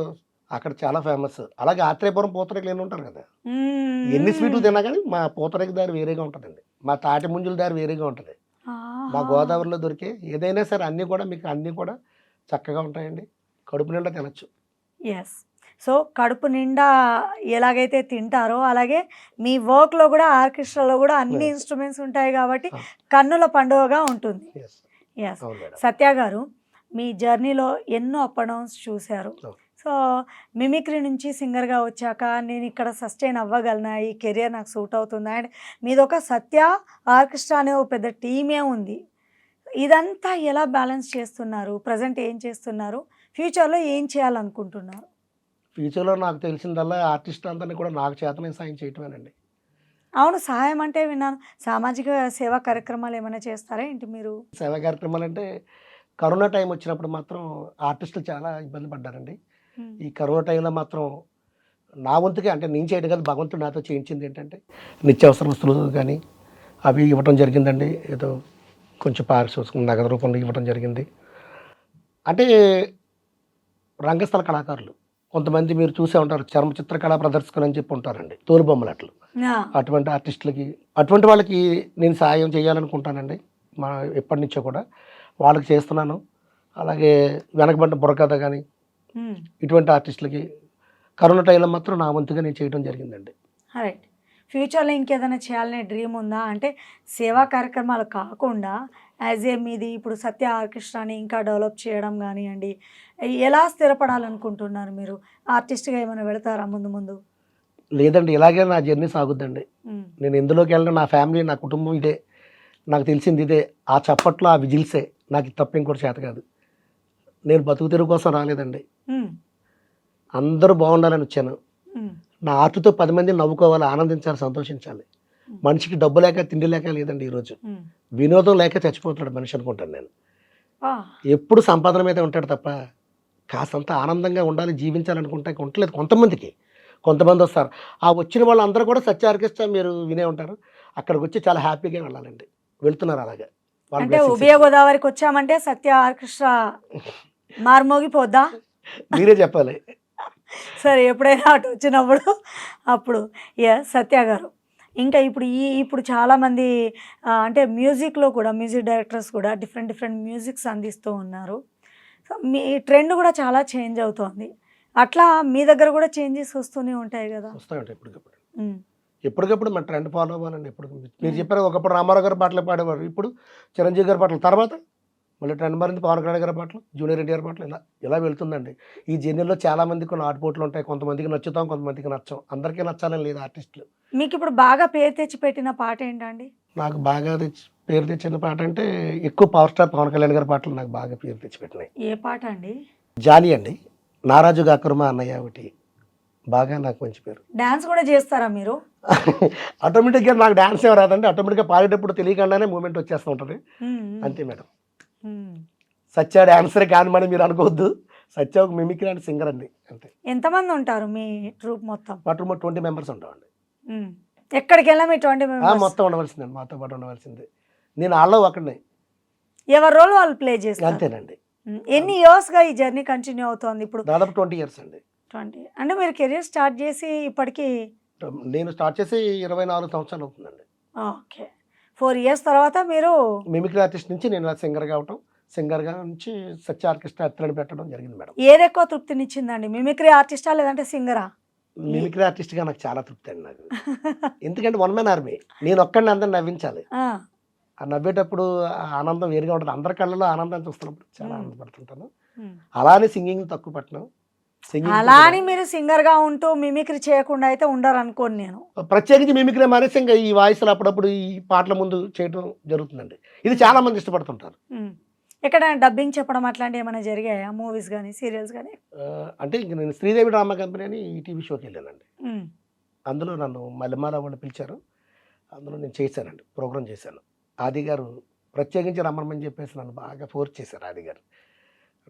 అక్కడ చాలా ఫేమస్. అలాగే ఆత్రేయపురం పూతరేకులు ఎన్ని ఉంటారు కదా. మ్, ఎన్ని స్వీట్లు తిన్నా కానీ మా పూతరేకు దారి వేరేగా ఉంటుందండి. మా తాటి ముంజుల దారి వేరేగా ఉంటుంది. మా గోదావరిలో దొరికే ఏదైనా సరే అన్నీ కూడా మీకు అన్నీ కూడా చక్కగా ఉంటాయండి. కడుపు నిండా తినచ్చు. ఎస్. సో కడుపు నిండా ఎలాగైతే తింటారో అలాగే మీ వర్క్లో కూడా ఆర్కెస్ట్రాలో కూడా అన్ని Yes. ఇన్స్ట్రుమెంట్స్ ఉంటాయి కాబట్టి కన్నుల పండుగగా ఉంటుంది. Yes. ఎస్. అవును మేడం. సత్య గారు, మీ జర్నీలో ఎన్నో అప్ అండ్ డౌన్స్ చూశారు. అవును. సో మిమిక్రీ నుంచి సింగర్గా వచ్చాక నేను ఇక్కడ సస్టైన్ అవ్వగలనా, ఈ కెరియర్ నాకు సూట్ అవుతుందా, అండ్ మీదొక సత్య ఆర్కెస్ట్రా అనే ఒక పెద్ద టీమే ఉంది. ఇదంతా ఎలా బ్యాలెన్స్ చేస్తున్నారు? ప్రజెంట్ ఏం చేస్తున్నారు? ఫ్యూచర్లో ఏం చేయాలనుకుంటున్నారు? ఫ్యూచర్లో నాకు తెలిసిందల్లా ఆర్టిస్ట్ అందరినీ కూడా నాకు చేతనే సాయం చేయటమేనండి. అవును, సహాయం అంటే విన్నాను. సామాజిక సేవా కార్యక్రమాలు ఏమైనా చేస్తారా ఏంటి మీరు? సేవా కార్యక్రమాలు అంటే కరోనా టైం వచ్చినప్పుడు మాత్రం ఆర్టిస్టులు చాలా ఇబ్బంది పడ్డారండి. ఈ కరోనా టైంలో మాత్రం నా వంతుగా, అంటే నేను చేయడం కాదు, భగవంతుడు నాతో చేయించింది ఏంటంటే నిత్యావసర వస్తువులు కానీ అవి ఇవ్వటం జరిగిందండి. ఏదో కొంచెం పారితోషికం నగదు రూపంలో ఇవ్వటం జరిగింది. అంటే రంగస్థల కళాకారులు కొంతమంది మీరు చూసే ఉంటారు, చర్మ చిత్రకళా ప్రదర్శకులు అని చెప్పి ఉంటారండి, తోలుబొమ్మలు అట్లు. అటువంటి ఆర్టిస్టులకి, అటువంటి వాళ్ళకి నేను సాయం చేయాలనుకుంటానండి. మా ఎప్పటి నుంచో కూడా వాళ్ళకి చేస్తున్నాను. అలాగే వెనకబడ్డ బుర్రకథ కానీ ఇటువంటి ఆర్టిస్టులకి కరోనా టైంలో మాత్రం నా వంతుగా నేను చేయడం జరిగిందండి. రైట్. ఫ్యూచర్లో ఇంకేదైనా చేయాలనే డ్రీమ్ ఉందా? అంటే సేవా కార్యక్రమాలు కాకుండా యాజ్ ఏ మీది ఇప్పుడు సత్య ఆర్కెస్ట్రాని ఇంకా డెవలప్ చేయడం కానివ్వండి, ఎలా స్థిరపడాలనుకుంటున్నారు మీరు? ఆర్టిస్ట్గా ఏమైనా వెళతారా ముందు ముందు? లేదండి, ఇలాగే నా జర్నీ సాగుద్దండి. నేను ఎందులోకి వెళ్ళినా నా ఫ్యామిలీ, నా కుటుంబం ఇదే, నాకు తెలిసింది ఇదే. ఆ చప్పట్లో, ఆ విజిల్సే నాకు తప్ప ఇంకోటి చేత కాదు. నేను బతుకు తెరువు కోసం రాలేదండి. అందరూ బాగుండాలని వచ్చాను. నా ఆర్ట్తో 10 మంది నవ్వుకోవాలి, ఆనందించాలి, సంతోషించాలి. మనిషికి డబ్బు లేక తిండి లేక లేదండి ఈరోజు. వినోదం లేక చచ్చిపోతున్నాడు మనిషి అనుకుంటాను నేను. ఎప్పుడు సంపాదన మీద ఉంటాడు తప్ప కాసంత ఆనందంగా ఉండాలి, జీవించాలనుకుంటే ఉండలేదు. కొంతమంది వస్తారు. ఆ వచ్చిన వాళ్ళందరూ కూడా సత్య ఆర్కెస్ట్రా మీరు వినే ఉంటారు. అక్కడికి వచ్చి చాలా హ్యాపీగా వెళ్ళాలండి, వెళ్తున్నారు అలాగే. అంటే ఉభయ గోదావరికి వచ్చామంటే సత్య ఆర్కెస్ట్రా మార్మోగిపోద్దా? మీరే చెప్పాలి. సరే, ఎప్పుడైనా అటు వచ్చినప్పుడు అప్పుడు. సత్య గారు, ఇంకా ఇప్పుడు చాలామంది అంటే మ్యూజిక్లో కూడా మ్యూజిక్ డైరెక్టర్స్ కూడా డిఫరెంట్ మ్యూజిక్స్ అందిస్తూ ఉన్నారు. సో మీ ట్రెండ్ కూడా చాలా చేంజ్ అవుతోంది. అట్లా మీ దగ్గర కూడా చేంజెస్ వస్తూనే ఉంటాయి కదా? వస్తాయండి ఎప్పటికప్పుడు మన ట్రెండ్ ఫాలో అవ్వాలండి. ఎప్పుడు మీరు చెప్పారు, ఒకప్పుడు రామారావు గారి పాటలు పాడేవారు, ఇప్పుడు చిరంజీవి గారి పాటలు, తర్వాత మళ్ళీ ట్రెండ్ మారింది పవన్ కళ్యాణ్ గారి పాటలు, జూనియర్ ఎన్టీఆర్ పాటలు, ఇలా వెళ్తుందండి. ఈ జర్నీలో చాలామందికి కొన్ని ఆటుపోట్లు ఉంటాయి. కొంతమందికి నచ్చుతాం, కొంతమందికి నచ్చం. అందరికీ నచ్చాలని లేదు ఆర్టిస్టులు. మీకు ఇప్పుడు బాగా పేరు తెచ్చి పెట్టిన పాట ఏంటండి? నాకు బాగా పేరు తెచ్చిన పాట అంటే ఎక్కువ పవర్ స్టార్ పవన్ కళ్యాణ్ గారి పాటలు నాకు బాగా పేరు తెచ్చిపెట్టినాయి. ఏ పాట అండి? జాలి అండి, నారాజు గాకుర్మా అన్నయ్య ఒకటి బాగా నాకు మంచి పేరు. డాన్స్ కూడా చేస్తారా మీరు? ఆటోమేటిక్గా నాకు డాన్స్ ఏం రాదండి, ఆటోమేటిక్గా పాడేటప్పుడు తెలియకుండానే మూమెంట్ వచ్చేస్తూ ఉంటుంది. అంతే మేడం. సత్య డాన్సరే కానిమని మీరు అనుకోవద్దు. సత్య ఒక మిమిక్రీ అండ్ సింగర్ అండి, అంతే. ఎంతమంది ఉంటారు మీ ట్రూప్ మొత్తం? మా ట్రూప్ 20 మెంబర్స్ ఉంటామండి. ఎక్కడికి వెళ్ళా మీ 20 మెంబర్స్? మొత్తం ఉండవలసిందండి, మాతో పాటు ఉండవలసిందే. నేను వాళ్ళలో ఒకడిని. ఎవరి రోల్ వాళ్ళు ప్లే చేస్తారు? అంతేనండి. ఎన్ని ఇయర్స్గా ఈ జర్నీ కంటిన్యూ అవుతోంది? ఇప్పుడు దాదాపు 20 years అండి. 20 అంటే మీరు కెరీర్ స్టార్ట్ చేసి ఇప్పటికి? నేను స్టార్ట్ చేసి 24 సంవత్సరాలు అవుతుందండి. ఓకే. 4 ఇయర్స్ తర్వాత మీరు మిమిక్రీ ఆర్టిస్ట్ నుంచి నేను సింగర్ కావటం, సింగర్గా నుంచి సత్య ఆర్కెస్ట్రా అత్తలని పెట్టడం జరిగింది మేడం. ఏది ఎక్కువ తృప్తినిచ్చిందండి, మిమిక్రీ ఆర్టిస్టా లేదంటే సింగరా? మిమిక్రీ ఆర్టిస్ట్గా నాకు చాలా తృప్తి అండి నాకు. ఎందుకంటే వన్ మ్యాన్ ఆర్మీ, నేను ఒక్కడిని అందరిని నవ్వించాలి. ఆ నవ్వేటప్పుడు ఆ ఆనందం వేరుగా ఉంటుంది. అందరి కళ్ళలో ఆనందాన్ని చూస్తున్నప్పుడు చాలా ఆనందపడుతుంటాను. అలానే సింగింగ్ తక్కువ పట్టను. అలా అని మీరు సింగర్ గా ఉంటూ మిమిక్రీ చేయకుండా అయితే ఉండరు అనుకోను నేను. ప్రత్యేకించి మిమిక్రీ మానేసి ఇంకా ఈ వాయిస్లు అప్పుడప్పుడు ఈ పాటల ముందు చేయడం జరుగుతుందండి. ఇది చాలా మంది ఇష్టపడుతుంటారు. ఎక్కడ డబ్బింగ్ చెప్పడం అట్లాంటివి ఏమైనా జరిగాయా, మూవీస్ కానీ సీరియల్స్ కానీ? అంటే ఇంక నేను శ్రీదేవి డ్రామా కంపెనీ అని ఈ టీవీ షోకి వెళ్ళానండి. అందులో నన్ను మల్లెమాల వాళ్ళు పిలిచారు. అందులో నేను చేశానండి, ప్రోగ్రామ్ చేశాను. ఆది గారు ప్రత్యేకించి రమ్మని చెప్పేసి నన్ను బాగా ఫోర్స్ చేశారు. ఆది గారు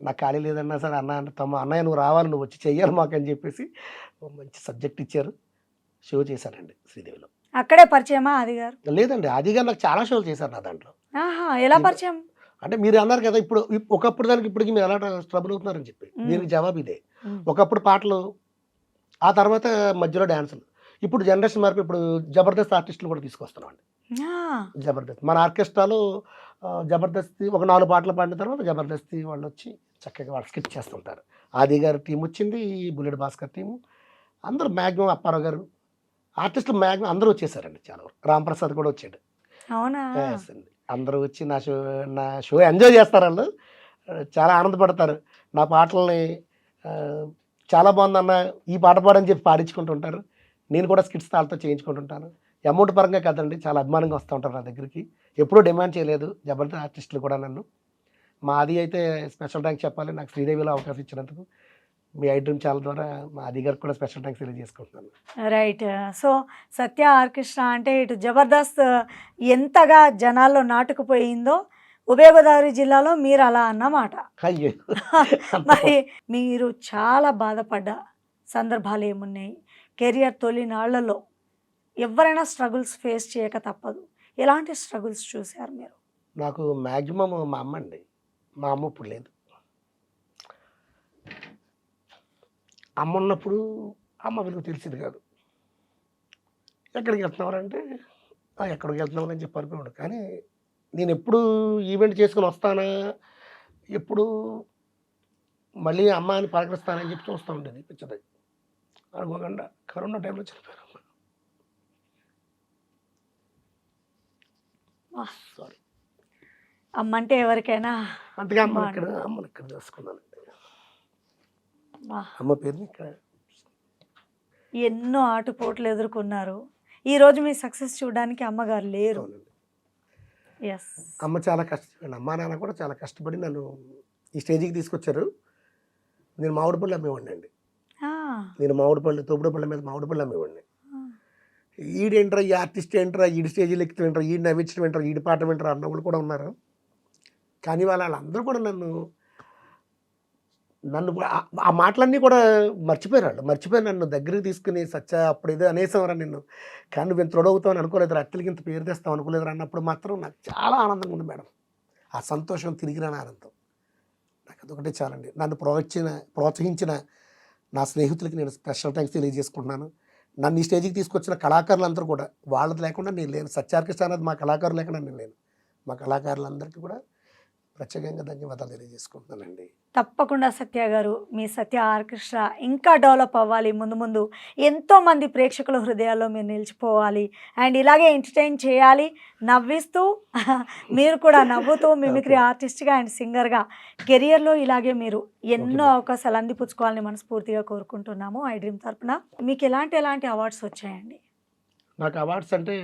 నాకు ఖాళీ లేదన్నా సరే అన్నయ్య నువ్వు రావాలి, నువ్వు వచ్చి చెయ్యాలి మాకు అని చెప్పేసి మంచి సబ్జెక్ట్ ఇచ్చారు. షో చేశానండి శ్రీదేవిలో. అక్కడే పరిచయమా ఆది గారు? లేదండి, ఆది గారు నాకు చాలా షోలు చేశారు నా దాంట్లో. ఎలా పరిచయం? అంటే మీరు అన్నారు కదా ఇప్పుడు ఒకప్పుడు దానికి ఇప్పటికి మీరు ఎలా ట్రబుల్ అవుతున్నారని చెప్పి, దీనికి జవాబు ఇదే. ఒకప్పుడు పాటలు, ఆ తర్వాత మధ్యలో డ్యాన్సులు. ఇప్పుడు జనరేషన్ మార్పు, ఇప్పుడు జబర్దస్త్ ఆర్టిస్టులు కూడా తీసుకొస్తున్నాం అండి. జబర్దస్త్ మన ఆర్కెస్ట్రాలో జబర్దస్త్ ఒక 4 పాటలు పాడిన తర్వాత జబర్దస్త్ వాళ్ళు వచ్చి చక్కగా వాళ్ళు స్కిప్ చేస్తుంటారు. ఆది గారి టీం వచ్చింది, బుల్లెట్ భాస్కర్ టీము, అందరూ మ్యాక్సిమం అప్పారావు గారు ఆర్టిస్టులు మ్యాక్సిమం అందరూ వచ్చేసారండి. చాలా వరకు రాంప్రసాద్ కూడా వచ్చాడు. అవునా? అందరూ వచ్చి నా షో ఎంజాయ్ చేస్తారు. వాళ్ళు చాలా ఆనందపడతారు. నా పాటలని చాలా బాగుందన్న, ఈ పాట పాడని చెప్పి పాడించుకుంటుంటారు. నేను కూడా స్కిట్స్ వాళ్ళతో చేయించుకుంటుంటాను. అమౌంట్ పరంగా కదండి, చాలా అభిమానంగా వస్తూ ఉంటారు నా దగ్గరికి. ఎప్పుడూ డిమాండ్ చేయలేదు జబర్దస్త్ ఆర్టిస్టులు కూడా నన్ను. మా ఆది అయితే స్పెషల్ థ్యాంక్స్ చెప్పాలి, నాకు శ్రీదేవిలో అవకాశం ఇచ్చినందుకు. మీ ఐ డ్రీమ్ ఛానల్ ద్వారా మా ఆది గారికి కూడా స్పెషల్ థ్యాంక్స్ తెలియజేసుకుంటున్నాను. రైట్. సో సత్య ఆర్కెస్ట్రా అంటే ఇటు జబర్దస్త్ ఎంతగా జనాల్లో నాటుకుపోయిందో ఉభయ గోదావరి జిల్లాలో మీరు అలా అన్నమాట. అయ్యో మరి మీరు చాలా బాధపడ్డ సందర్భాలు ఏమున్నాయి? కెరియర్ తొలి నాళ్లలో ఎవరైనా స్ట్రగుల్స్ ఫేస్ చేయక తప్పదు. ఎలాంటి స్ట్రగుల్స్ చూశారు మీరు? నాకు మ్యాక్సిమం మా అమ్మ అండి. మా అమ్మ ఇప్పుడు లేదు. అమ్మ ఉన్నప్పుడు అమ్మ విలువ తెలిసింది కాదు. ఎక్కడికి వెళ్తున్నారంటే ఎక్కడికి వెళ్తున్నామని చెప్పి అనుకున్నాడు. కానీ నేను ఎప్పుడు ఈవెంట్ చేసుకుని వస్తానా, ఎప్పుడు మళ్ళీ అమ్మ అని పలకరిస్తానని చెప్పి చూస్తూ ఉండేది. పిచ్చది అనుకోకుండా కరోనా టైంలో చనిపోయారు అమ్మ. సారీ. అమ్మ అంటే ఎవరికైనా అంతగా అమ్మని ఇక్కడ చేసుకున్నానండి. అమ్మ పేరుని ఇక్కడ. ఎన్నో ఆటుపోట్లు ఎదుర్కొన్నారు. ఈరోజు మీ సక్సెస్ చూడడానికి అమ్మగారు లేరు. ఎస్, అమ్మ చాలా కష్టపడి, అమ్మా నాన్న కూడా చాలా కష్టపడి నన్ను ఈ స్టేజ్కి తీసుకొచ్చారు. నేను మామిడిపళ్ళు అమ్మేవాడిని అండి. నేను మామిడిపళ్ళు, తోపుడుపళ్ళ మీద మామిడిపళ్ళు అమ్మేవాడిని. ఈడేంట్రా, ఈ ఆర్టిస్ట్ ఏంట్రా, ఈడి స్టేజీలు ఎక్కుతూ ఏంట్రా, ఈడి నవ్వించడం ఏంట్రా, ఈడి పాట వింటారా అన్న వాళ్ళు కూడా ఉన్నారు. కానీ వాళ్ళందరూ కూడా నన్ను ఆ మాటలన్నీ కూడా మర్చిపోయారు. వాళ్ళు మర్చిపోయి నన్ను దగ్గరికి తీసుకుని సత్య అప్పుడు ఏదో అనేసేవారా నిన్ను, కానీ నువ్వు ఇంత తొడవుతావు అని అనుకోలేదురా, అట్టలకి ఇంత పేరు తెస్తావు అనుకోలేదురా అన్నప్పుడు మాత్రం నాకు చాలా ఆనందంగా ఉంది మేడం. ఆ సంతోషం తిరిగి రాని ఆనందం నాకు అదొకటే చాలండి. నన్ను ప్రోత్సహించిన నా స్నేహితులకి నేను స్పెషల్ థ్యాంక్స్ తెలియజేసుకుంటున్నాను. నన్ను ఈ స్టేజ్కి తీసుకొచ్చిన కళాకారులందరూ కూడా, వాళ్ళది లేకుండా నేను లేను. సత్య ఆర్కెస్ట్రా అనేది మా కళాకారులు లేకుండా నేను లేను. మా కళాకారులందరికీ కూడా ప్రత్యేకంగా ధన్యవాదాలు తెలియజేసుకుంటున్నానండి. తప్పకుండా సత్య గారు, మీ సత్య ఆర్కెస్ట్రా ఇంకా డెవలప్ అవ్వాలి. ముందు ముందు ఎంతోమంది ప్రేక్షకుల హృదయాల్లో మీరు నిలిచిపోవాలి. అండ్ ఇలాగే ఎంటర్టైన్ చేయాలి, నవ్విస్తూ మీరు కూడా నవ్వుతూ మిమిక్రీ ఆర్టిస్ట్గా అండ్ సింగర్గా కెరియర్లో ఇలాగే మీరు ఎన్నో అవకాశాలు అందిపుచ్చుకోవాలని మనస్ఫూర్తిగా కోరుకుంటున్నాము ఐ డ్రీమ్ తరపున. మీకు ఎలాంటి అవార్డ్స్ వచ్చాయండి? నాకు అవార్డ్స్ అంటే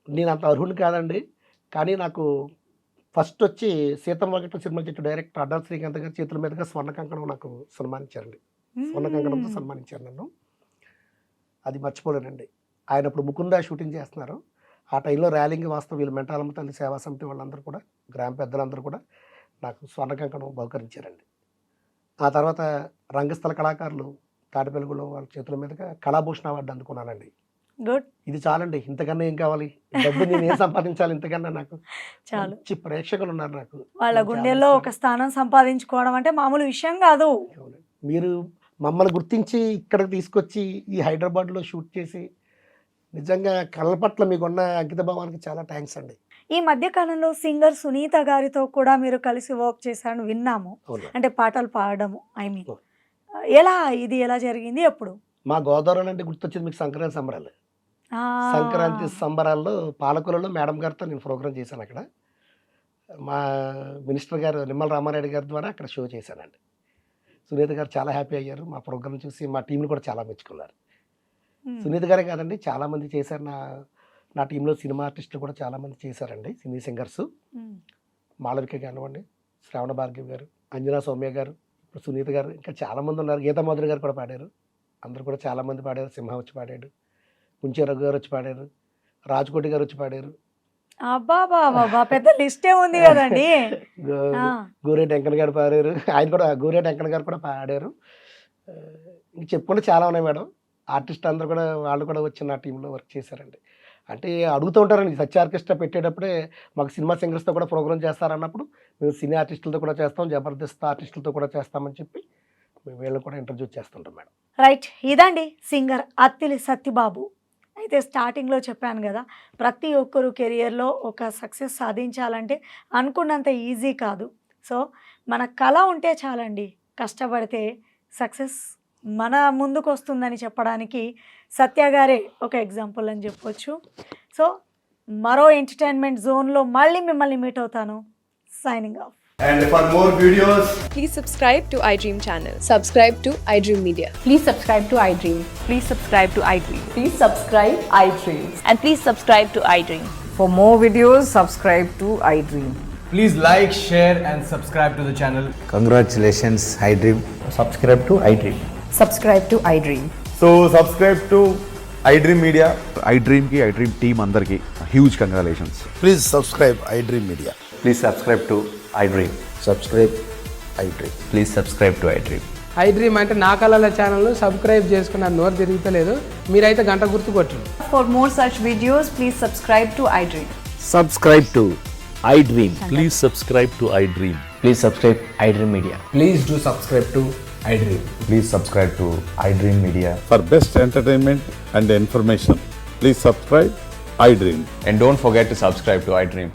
నేను అంత అర్హుని కాదండి. కానీ నాకు ఫస్ట్ వచ్చి సీతమ్మ వాకిట్లో సినిమా చెట్టు డైరెక్టర్ అడ్డాల శ్రీకాంత్ గారి చేతుల మీదుగా స్వర్ణ కంకణం నాకు సన్మానించారండి. స్వర్ణ కంకణంతో సన్మానించారు నన్ను. అది మర్చిపోలేనండి. ఆయన ఇప్పుడు ముకుందా షూటింగ్ చేస్తున్నారు. ఆ టైంలో ర్యాలింగ్ వాస్తవం వీళ్ళు మెంటాలమ్మ తల్లి సేవా సమితి వాళ్ళందరూ కూడా, గ్రామ పెద్దలందరూ కూడా నాకు స్వర్ణ కంకణం బహుకరించారండి. ఆ తర్వాత రంగస్థల కళాకారులు తాటిపెలుగులో వాళ్ళ చేతుల మీదుగా కళాభూషణ అవార్డు అందుకున్నానండి. గుడ్. ఇది చాలండి, ఇంతకన్నా ఏం కావాలి? డబ్బు నేను ఏం సంపాదించాలి ఇంతకన్నా? నాకు చాలు. మంచి ప్రేక్షకులు ఉన్నారు నాకు. వాళ్ళ గుండెల్లో ఒక స్థానం సంపాదించుకోవడం అంటే మామూలు విషయం కాదు. మీరు మమ్మల్ని గుర్తించి ఇక్కడికి తీసుకొచ్చి ఈ హైదరాబాద్లో షూట్ చేసి నిజంగా కళల పట్ల మీకున్న అంకిత భావానికి చాలా థ్యాంక్స్ అండి. ఈ మధ్య కాలంలో సింగర్ సునీత గారితో కూడా మీరు కలిసి వర్క్ చేశారని విన్నాము. అవును. అంటే పాటలు పాడడము ఐ మీన్ అవును. ఎలా జరిగింది ఎప్పుడు? మా గోదావరి అంటే గుర్తొచ్చింది మీకు సంక్రాంతి సంబరాలు. ఆ, సంక్రాంతి సంబరాల్లో పాలకొల్లులో మేడం గారితో నేను ప్రోగ్రామ్ చేశాను అక్కడ. మా మినిస్టర్ గారు నిమ్మల రామారెడ్డి గారి ద్వారా అక్కడ షో చేశానండి. సునీత గారు చాలా హ్యాపీ అయ్యారు. మా ప్రోగ్రామ్ చూసి మా టీంని కూడా చాలా మెచ్చుకున్నారు. ఉమ్, సునీత గారే కాదండి, చాలామంది చేశారు. నా టీంలో సినిమా ఆర్టిస్టులు కూడా చాలామంది చేశారండి. సినీ సింగర్స్ ఉమ్. మాళవిక కానివ్వండి, శ్రావణ భార్గవి గారు, అంజనా సౌమ్య గారు, ఇప్పుడు సునీత గారు, ఇంకా చాలామంది ఉన్నారు. గీతా మాధురి గారు కూడా పాడారు. అందరూ కూడా చాలామంది పాడారు. సింహ వచ్చి పాడాడు, కుంచే రఘు గారు వచ్చి పాడారు, రాజ్కోటి గారు వచ్చి పాడారు, అబ్బా బాబా పెద్ద లిస్టే ఉంది కదండి. ఆ, గోరేటి వెంకన్న గారు పాడారు. ఆయన కూడా గోరేటి వెంకన్న గారు కూడా పాడారు. ఇంక చెప్పుకుంటే చాలా ఉన్నాయి మేడం. ఆర్టిస్ట్ అందరూ కూడా వాళ్ళు కూడా వచ్చి నా టీంలో వర్క్ చేశారండి. అంటే అడుగుతూ ఉంటారండి, సత్య ఆర్కెస్ట్రా పెట్టేటప్పుడే మాకు సినిమా సింగర్స్తో కూడా ప్రోగ్రామ్ చేస్తారన్నప్పుడు మేము సినీ ఆర్టిస్టులతో కూడా చేస్తాం, జబర్దస్త్ ఆర్టిస్టులతో కూడా చేస్తామని చెప్పి మేము వీళ్ళని కూడా ఇంట్రడ్యూస్ చేస్తుంటాం మేడం. రైట్, ఇదండి సింగర్ అత్తిలి సత్యబాబు. అయితే స్టార్టింగ్లో చెప్పాను కదా, ప్రతి ఒక్కరు కెరియర్లో ఒక సక్సెస్ సాధించాలంటే అనుకున్నంత ఈజీ కాదు. సో మన కళ ఉంటే చాలండి, కష్టపడితే సక్సెస్ మన ముందుకు వస్తుందని చెప్పడానికి సత్య గారే ఒక ఎగ్జాంపుల్ అని చెప్పొచ్చు. సో మరో ఎంటర్టైన్మెంట్ జోన్లో మళ్ళీ మిమ్మల్ని మీట్ అవుతాను. Signing off. And for more videos, Please subscribe to iDream channel. Subscribe to iDream Media. Please subscribe to iDream. Please subscribe to iDream. Please subscribe iDream. And please subscribe to iDream. For more videos, subscribe to iDream. please like, share, and subscribe to the channel. Congratulations, iDream. Subscribe to iDream. Subscribe to iDream. So subscribe to iDream Media. iDream की iDream team अंदर की huge congratulations. Please subscribe iDream Media. Please subscribe to iDream. Subscribe iDream. Please subscribe to iDream. iDream అంటే నా కళల ఛానల్ సబ్స్క్రైబ్ చేసుకున్న నోరు తిరుగుతలేదు, మీరైతే గంట గుర్తు కొట్టండి. For more such videos, please subscribe to iDream. Subscribe to iDream. Please subscribe to iDream. Please subscribe iDream Media. Please do subscribe to iDream. Please subscribe to iDream Media. For best entertainment and information, please subscribe iDream. And don't forget to subscribe to iDream.